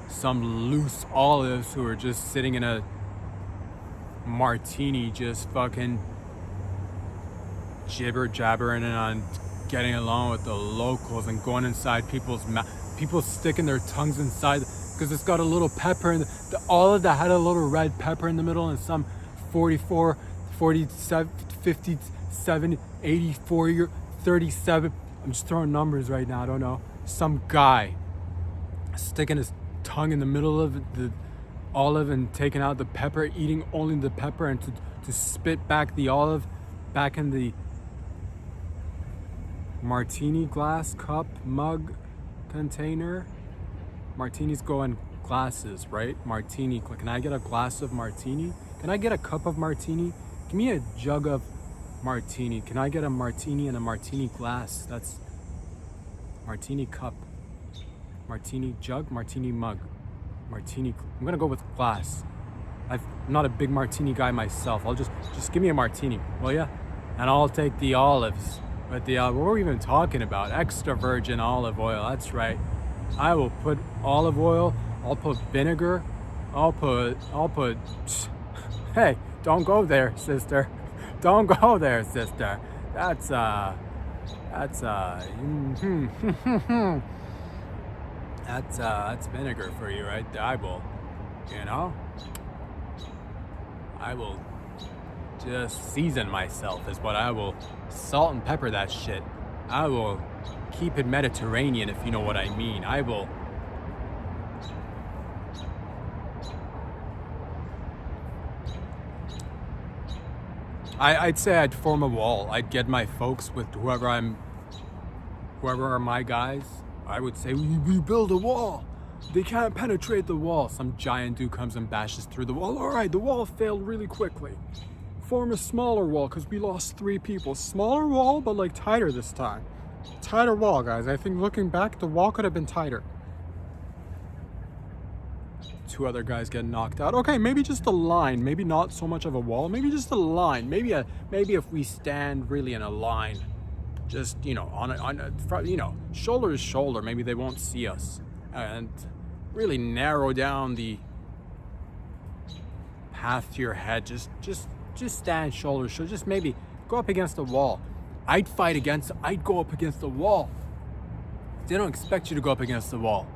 some loose olives who are just sitting in a martini, just fucking jibber jabbering and on getting along with the locals and going inside people's people sticking their tongues inside because it's got a little pepper, and the olive that had a little red pepper in the middle, and some 44, 47, 57, 84 year, 37, I'm just throwing numbers right now, I don't know, some guy sticking his tongue in the middle of the olive and taking out the pepper, eating only the pepper, and to spit back the olive back in the martini glass, cup, mug, container. Martinis go in glasses, right? Martini. Can I get a glass of martini? Can I get a cup of martini? Give me a jug of martini. Can I get a martini and a martini glass? That's martini cup, martini jug, martini mug, martini. I'm gonna go with glass. I'm not a big martini guy myself. I'll just give me a martini, will ya? And I'll take the olives. But what were we even talking about? Extra virgin olive oil. That's right. I will put olive oil. I'll put vinegar. I'll put. Hey, don't go there, sister. Don't go there, sister. That's vinegar for you right there. I will just season myself is what I will. Salt and pepper that shit. I will keep it Mediterranean, if you know what I mean. I'd say I'd form a wall. I'd get my folks with whoever are my guys. I would say, we build a wall. They can't penetrate the wall. Some giant dude comes and bashes through the wall. All right, the wall failed really quickly. Form a smaller wall because we lost 3 people. Smaller wall, but like tighter this time. Tighter wall, guys. I think looking back, the wall could have been tighter. 2 other guys get knocked out. Okay, maybe just a line. Maybe not so much of a wall. Maybe just a line. Maybe if we stand really in a line, just shoulder to shoulder. Maybe they won't see us, and really narrow down the path to your head. Just stand shoulder to shoulder. Just maybe go up against the wall. I'd go up against the wall. They don't expect you to go up against the wall.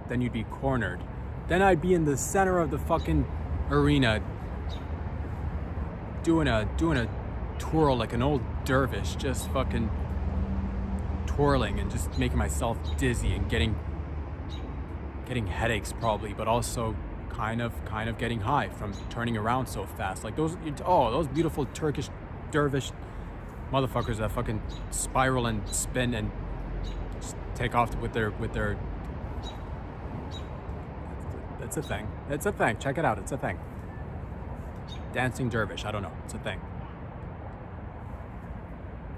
Then you'd be cornered. Then I'd be in the center of the fucking arena doing a twirl like an old dervish, just fucking twirling and just making myself dizzy and getting headaches probably, but also kind of getting high from turning around so fast. Like those beautiful Turkish dervish motherfuckers that fucking spiral and spin and just take off with their. It's a thing. Check it out. It's a thing. Dancing dervish. I don't know. It's a thing.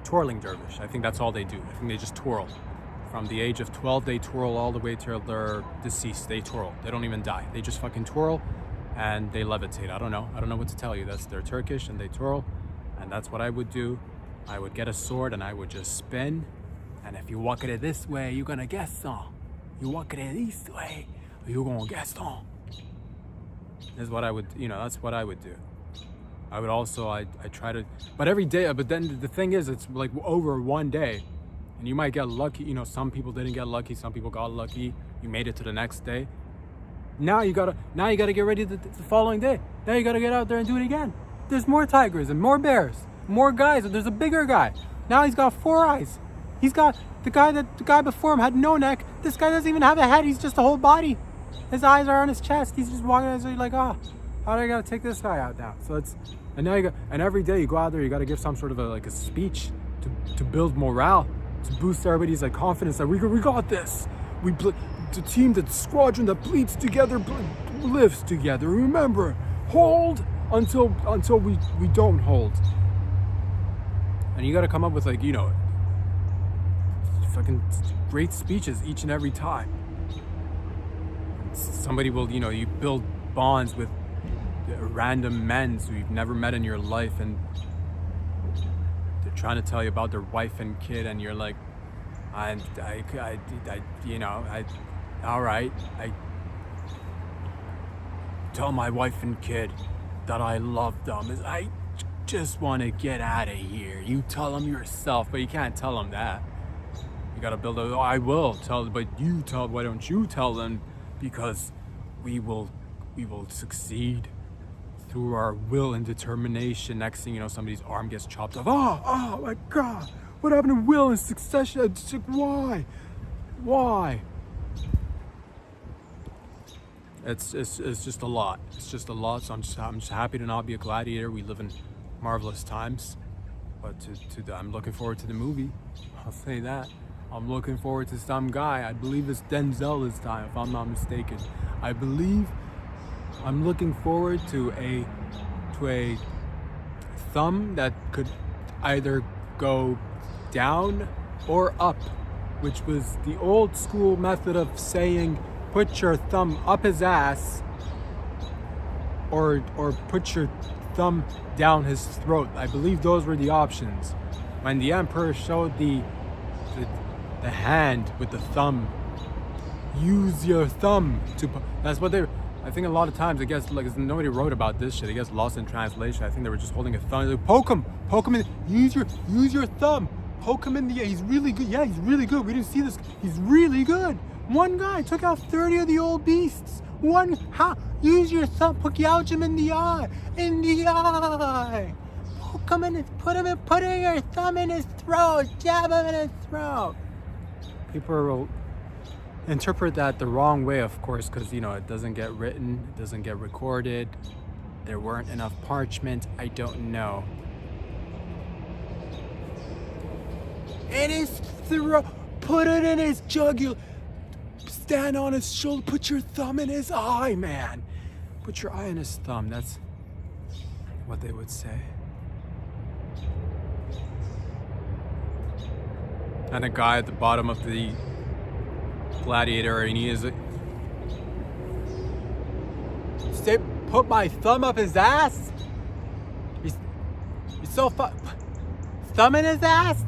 twirling dervish. I think that's all they do. I think they just twirl. From the age of 12, they twirl all the way till they're deceased. They twirl. They don't even die. They just fucking twirl and they levitate. I don't know what to tell you. They're Turkish and they twirl, and that's what I would do. I would get a sword and I would just spin, and if you walk it this way, you're gonna get some. You walk it this way, you're gonna get some. Is what I would, that's what I would do. I would also, I try to, but every day, but then the thing is, it's like over one day, and you might get lucky. Some people didn't get lucky, some people got lucky. You made it to the next day. Now you gotta get ready the following day. Now you gotta get out there and do it again. There's more tigers and more bears, more guys, and there's a bigger guy. Now he's got 4 eyes. He's got the guy before him had no neck. This guy doesn't even have a head. He's just a whole body. His eyes are on his chest. He's just walking out, so you're like, oh, how do I gotta take this guy out now? So and now and every day you go out there, you gotta give some sort of a speech to build morale, to boost everybody's confidence that we got this. The team, the squadron that bleeds together, lives together. Remember, hold until we don't hold. And you gotta come up with fucking great speeches each and every time. Somebody will, you build bonds with random men who you've never met in your life, and they're trying to tell you about their wife and kid, and you're like, all right, I tell my wife and kid that I love them. I just want to get out of here. You tell them yourself, but you can't tell them that. You gotta build I will tell, but why don't you tell them? Because we will succeed through our will and determination. Next thing you know, somebody's arm gets chopped off. Oh my God, what happened to will and succession? It's like, why? It's just a lot. It's just a lot. So I'm just happy to not be a gladiator. We live in marvelous times. But I'm looking forward to the movie. I'll say that. I'm looking forward to some guy. I believe it's Denzel this time, if I'm not mistaken. I'm looking forward to a thumb that could either go down or up, which was the old school method of saying put your thumb up his ass or put your thumb down his throat. I believe those were the options. When the emperor showed the hand with the thumb, use your thumb to, that's what I think a lot of times, I guess, nobody wrote about this shit. It gets lost in translation. I think they were just holding a thumb. Like, poke him in, use your thumb, poke him in the, he's really good. Yeah, he's really good. We didn't see this. He's really good. One guy took out 30 of the old beasts. Use your thumb, gouge him in the eye. Poke him in, putting your thumb in his throat, jab him in his throat. People will interpret that the wrong way, of course, because it doesn't get written, it doesn't get recorded, there weren't enough parchment. I don't know. In his throat, put it in his jugular, stand on his shoulder, put your thumb in his eye, man. Put your eye in his thumb. That's what they would say. And a guy at the bottom of the gladiator, and he is put my thumb up his ass. He's so thumb in his ass,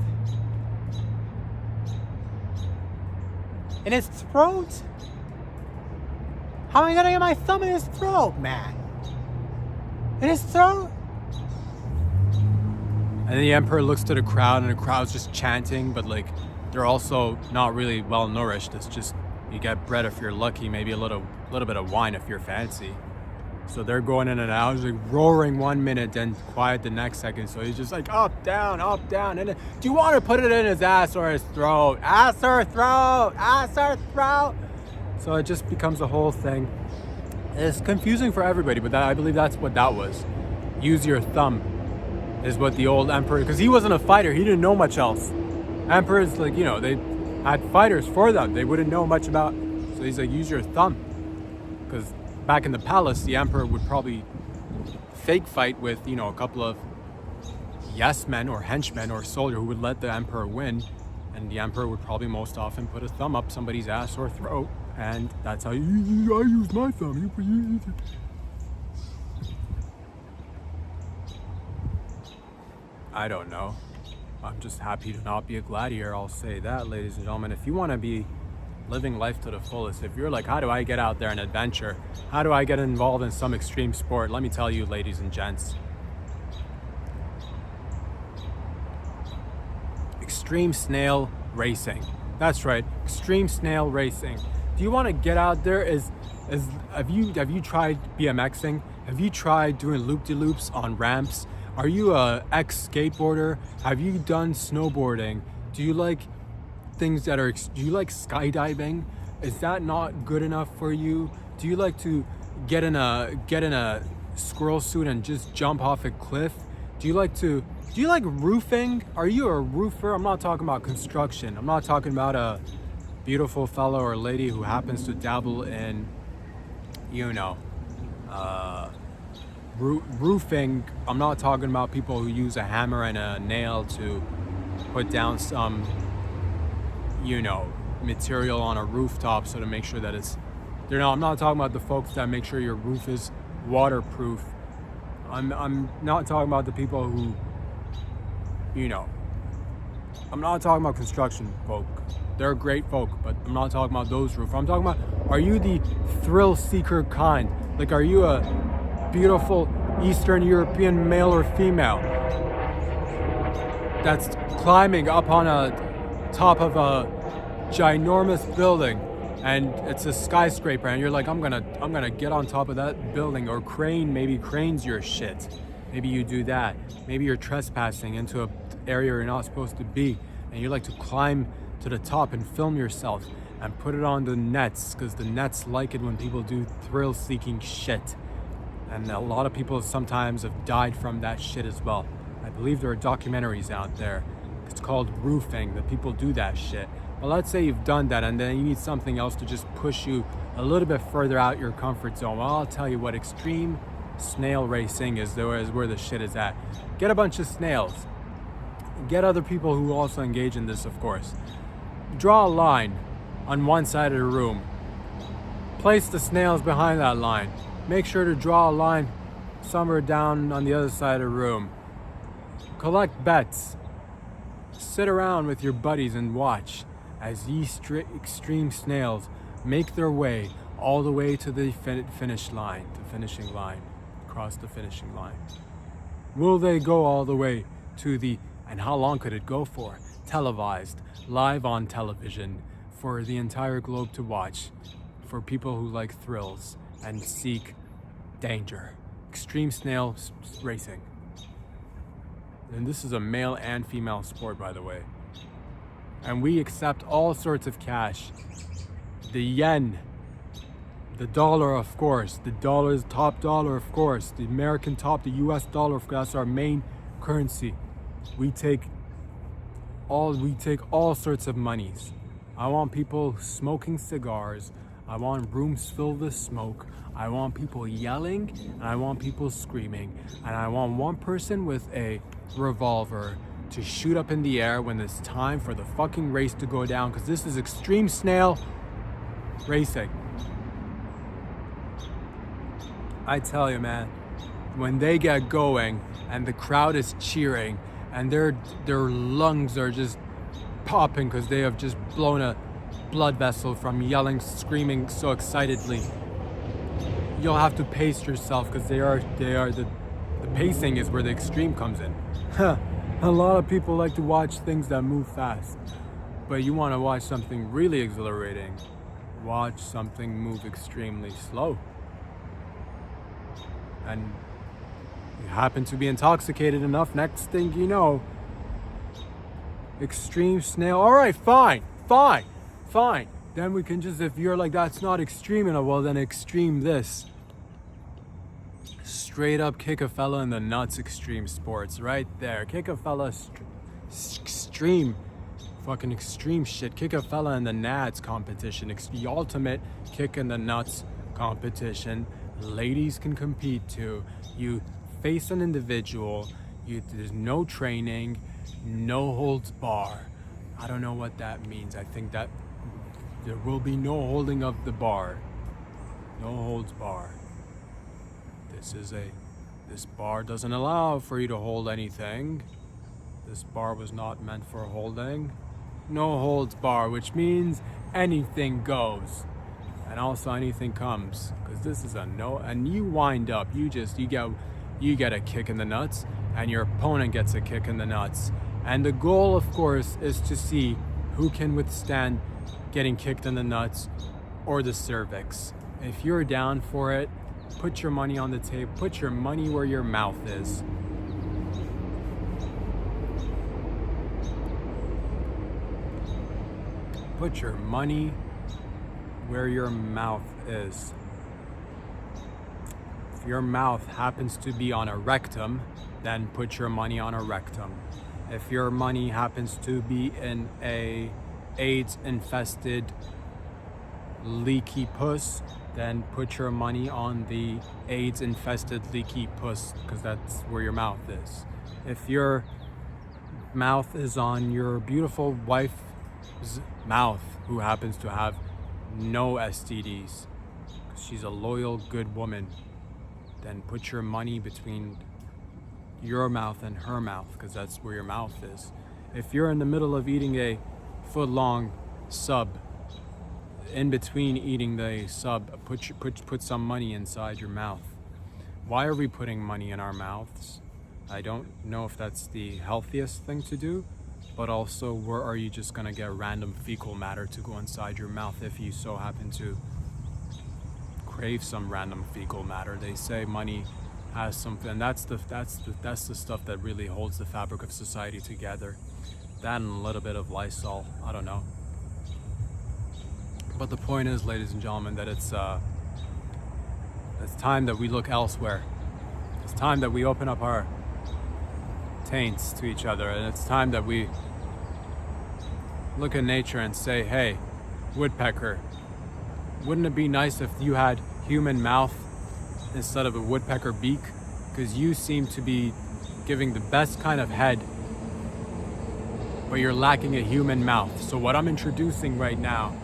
in his throat. How am I gonna get my thumb in his throat, man? In his throat. And the emperor looks to the crowd, and the crowd's just chanting, but they're also not really well nourished. It's just, you get bread if you're lucky, maybe a little bit of wine if you're fancy. So they're going in and out, just roaring 1 minute, then quiet the next second. So he's just up, down, and then, do you want to put it in his ass or his throat? Ass or throat? Ass or throat? So it just becomes a whole thing. It's confusing for everybody, but I believe that's what that was. Use your thumb is what the old emperor, because he wasn't a fighter, he didn't know much else. Emperors, they had fighters for them, they wouldn't know much about, so he's like, use your thumb. Because back in the palace, the emperor would probably fake fight with, a couple of yes men or henchmen or soldier who would let the emperor win, and the emperor would probably most often put a thumb up somebody's ass or throat, and that's how I use my thumb. I don't know. I'm just happy to not be a gladiator, I'll say that, ladies and gentlemen. If you want to be living life to the fullest, if you're like, how do I get out there and adventure? How do I get involved in some extreme sport? Let me tell you, ladies and gents. Extreme snail racing. That's right, extreme snail racing. Do you want to get out there? Have you tried BMXing? Have you tried doing loop-de-loops on ramps? Are you a ex-skateboarder? Have you done snowboarding? Do you like things that are, do you like skydiving? Is that not good enough for you? Do you like to get in a squirrel suit and just jump off a cliff? Do you like roofing? Are you a roofer? I'm not talking about construction. I'm not talking about a beautiful fellow or lady who happens to dabble in, roofing. I'm not talking about people who use a hammer and a nail to put down some, material on a rooftop so to make sure that I'm not talking about the folks that make sure your roof is waterproof. I'm not talking about the people who, I'm not talking about construction folk. They're great folk, but I'm not talking about those roofs. I'm talking about, are you the thrill seeker kind? Like, are you a beautiful Eastern European male or female that's climbing up on a top of a ginormous building and it's a skyscraper and you're like, I'm gonna get on top of that building, or maybe crane's your shit. Maybe you do that. Maybe you're trespassing into an area you're not supposed to be and you like to climb to the top and film yourself and put it on the nets, because the nets like it when people do thrill-seeking shit. And a lot of people sometimes have died from that shit as well. I believe there are documentaries out there. It's called roofing, that people do that shit. Well, let's say you've done that and then you need something else to just push you a little bit further out your comfort zone. Well, I'll tell you what, extreme snail racing is where the shit is at. Get a bunch of snails. Get other people who also engage in this, of course. Draw a line on one side of the room. Place the snails behind that line. Make sure to draw a line somewhere down on the other side of the room. Collect bets. Sit around with your buddies and watch as these extreme snails make their way all the way to the finishing line. Across the finishing line. Will they go all the way to and how long could it go for? Televised, live on television, for the entire globe to watch, for people who like thrills and seek danger. Extreme snail racing. And this is a male and female sport, by the way. And we accept all sorts of cash. The yen, the dollar, of course. The dollar's top dollar, of course. The American top, the US dollar, that's our main currency. We take all sorts of monies. I want people smoking cigars. I want rooms filled with smoke. I want people yelling, and I want people screaming. And I want one person with a revolver to shoot up in the air when it's time for the fucking race to go down, because this is extreme snail racing. I tell you, man, when they get going and the crowd is cheering and their lungs are just popping because they have just blown a blood vessel from yelling, screaming so excitedly, you'll have to pace yourself, because the pacing is where the extreme comes in. A lot of people like to watch things that move fast, but you want to watch something really exhilarating, watch something move extremely slow. And you happen to be intoxicated enough, next thing you know, extreme snail. All right, fine. Then we can just, if you're like, that's not extreme enough, well then extreme this. Straight up kick a fella in the nuts, extreme sports, right there. Kick a fella, extreme, fucking extreme shit. Kick a fella in the nads competition, the ultimate kick in the nuts competition. Ladies can compete too. You face an individual, There's no training, no holds bar. I don't know what that means. I think that there will be no holding of the bar. No holds bar. This bar doesn't allow for you to hold anything. This bar was not meant for holding. No holds bar, which means anything goes. And also anything comes. Because this is a no, and you wind up, you get a kick in the nuts, and your opponent gets a kick in the nuts. And the goal, of course, is to see who can withstand getting kicked in the nuts or the cervix. If you're down for it, put your money on the table. Put your money where your mouth is. Put your money where your mouth is. If your mouth happens to be on a rectum, then put your money on a rectum. If your money happens to be in a AIDS-infested leaky puss, then put your money on the AIDS-infested leaky puss, because that's where your mouth is. If your mouth is on your beautiful wife's mouth, who happens to have no STDs, because she's a loyal, good woman, then put your money between your mouth and her mouth, because that's where your mouth is. If you're in the middle of eating a foot-long sub, in between eating the sub, put some money inside your mouth. Why are we putting money in our mouths? I don't know if that's the healthiest thing to do, but also, where are you just gonna get random fecal matter to go inside your mouth if you so happen to crave some random fecal matter? They say money has something, and that's the stuff that really holds the fabric of society together. That and a little bit of Lysol, I don't know. But the point is, ladies and gentlemen, that it's time that we look elsewhere. It's time that we open up our taints to each other, and it's time that we look at nature and say, hey, woodpecker, wouldn't it be nice if you had human mouth instead of a woodpecker beak? Because you seem to be giving the best kind of head, but you're lacking a human mouth. So what I'm introducing right now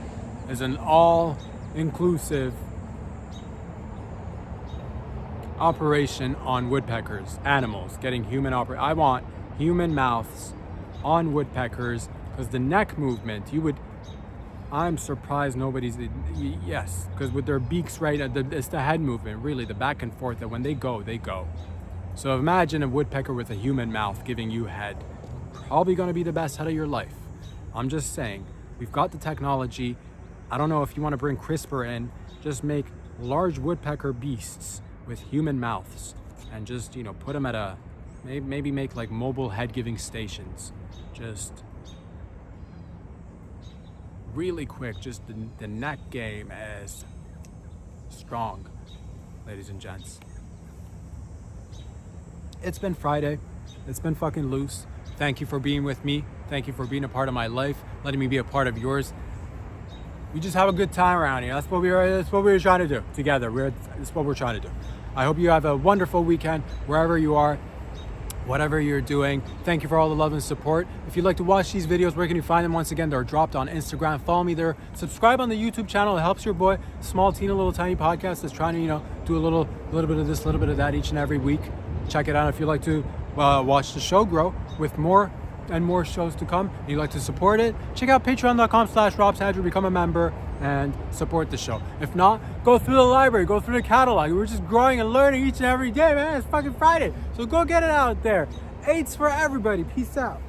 is an all-inclusive operation on woodpeckers, animals, getting human I want human mouths on woodpeckers, because the neck movement, I'm surprised nobody's, yes, because with their beaks, right, it's the head movement, really, the back and forth, that when they go, they go. So imagine a woodpecker with a human mouth giving you head. Probably going to be the best head of your life. I'm just saying, we've got the technology. I don't know if you want to bring CRISPR in, just make large woodpecker beasts with human mouths, and just, put them at maybe make like mobile head giving stations. Just really quick, just the neck game is strong, ladies and gents. It's been Friday. It's been fucking loose. Thank you for being with me. Thank you for being a part of my life, letting me be a part of yours. We just have a good time around here. That's what we were trying to do together. That's what we're trying to do. I hope you have a wonderful weekend wherever you are, whatever you're doing. Thank you for all the love and support. If you'd like to watch these videos, where can you find them? Once again, they're dropped on Instagram. Follow me there. Subscribe on the YouTube channel. It helps your boy, small teeny little tiny podcast that's trying to, do a little bit of this, little bit of that each and every week. Check it out if you'd like to watch the show grow with more and more shows to come, and you'd like to support it. Check out patreon.com/RobsAndrew, become a member and support the show. If not, go through the library, go through the catalog. We're just growing and learning each and every day, man. It's fucking Friday, so go get it out there. AIDS for everybody. Peace out.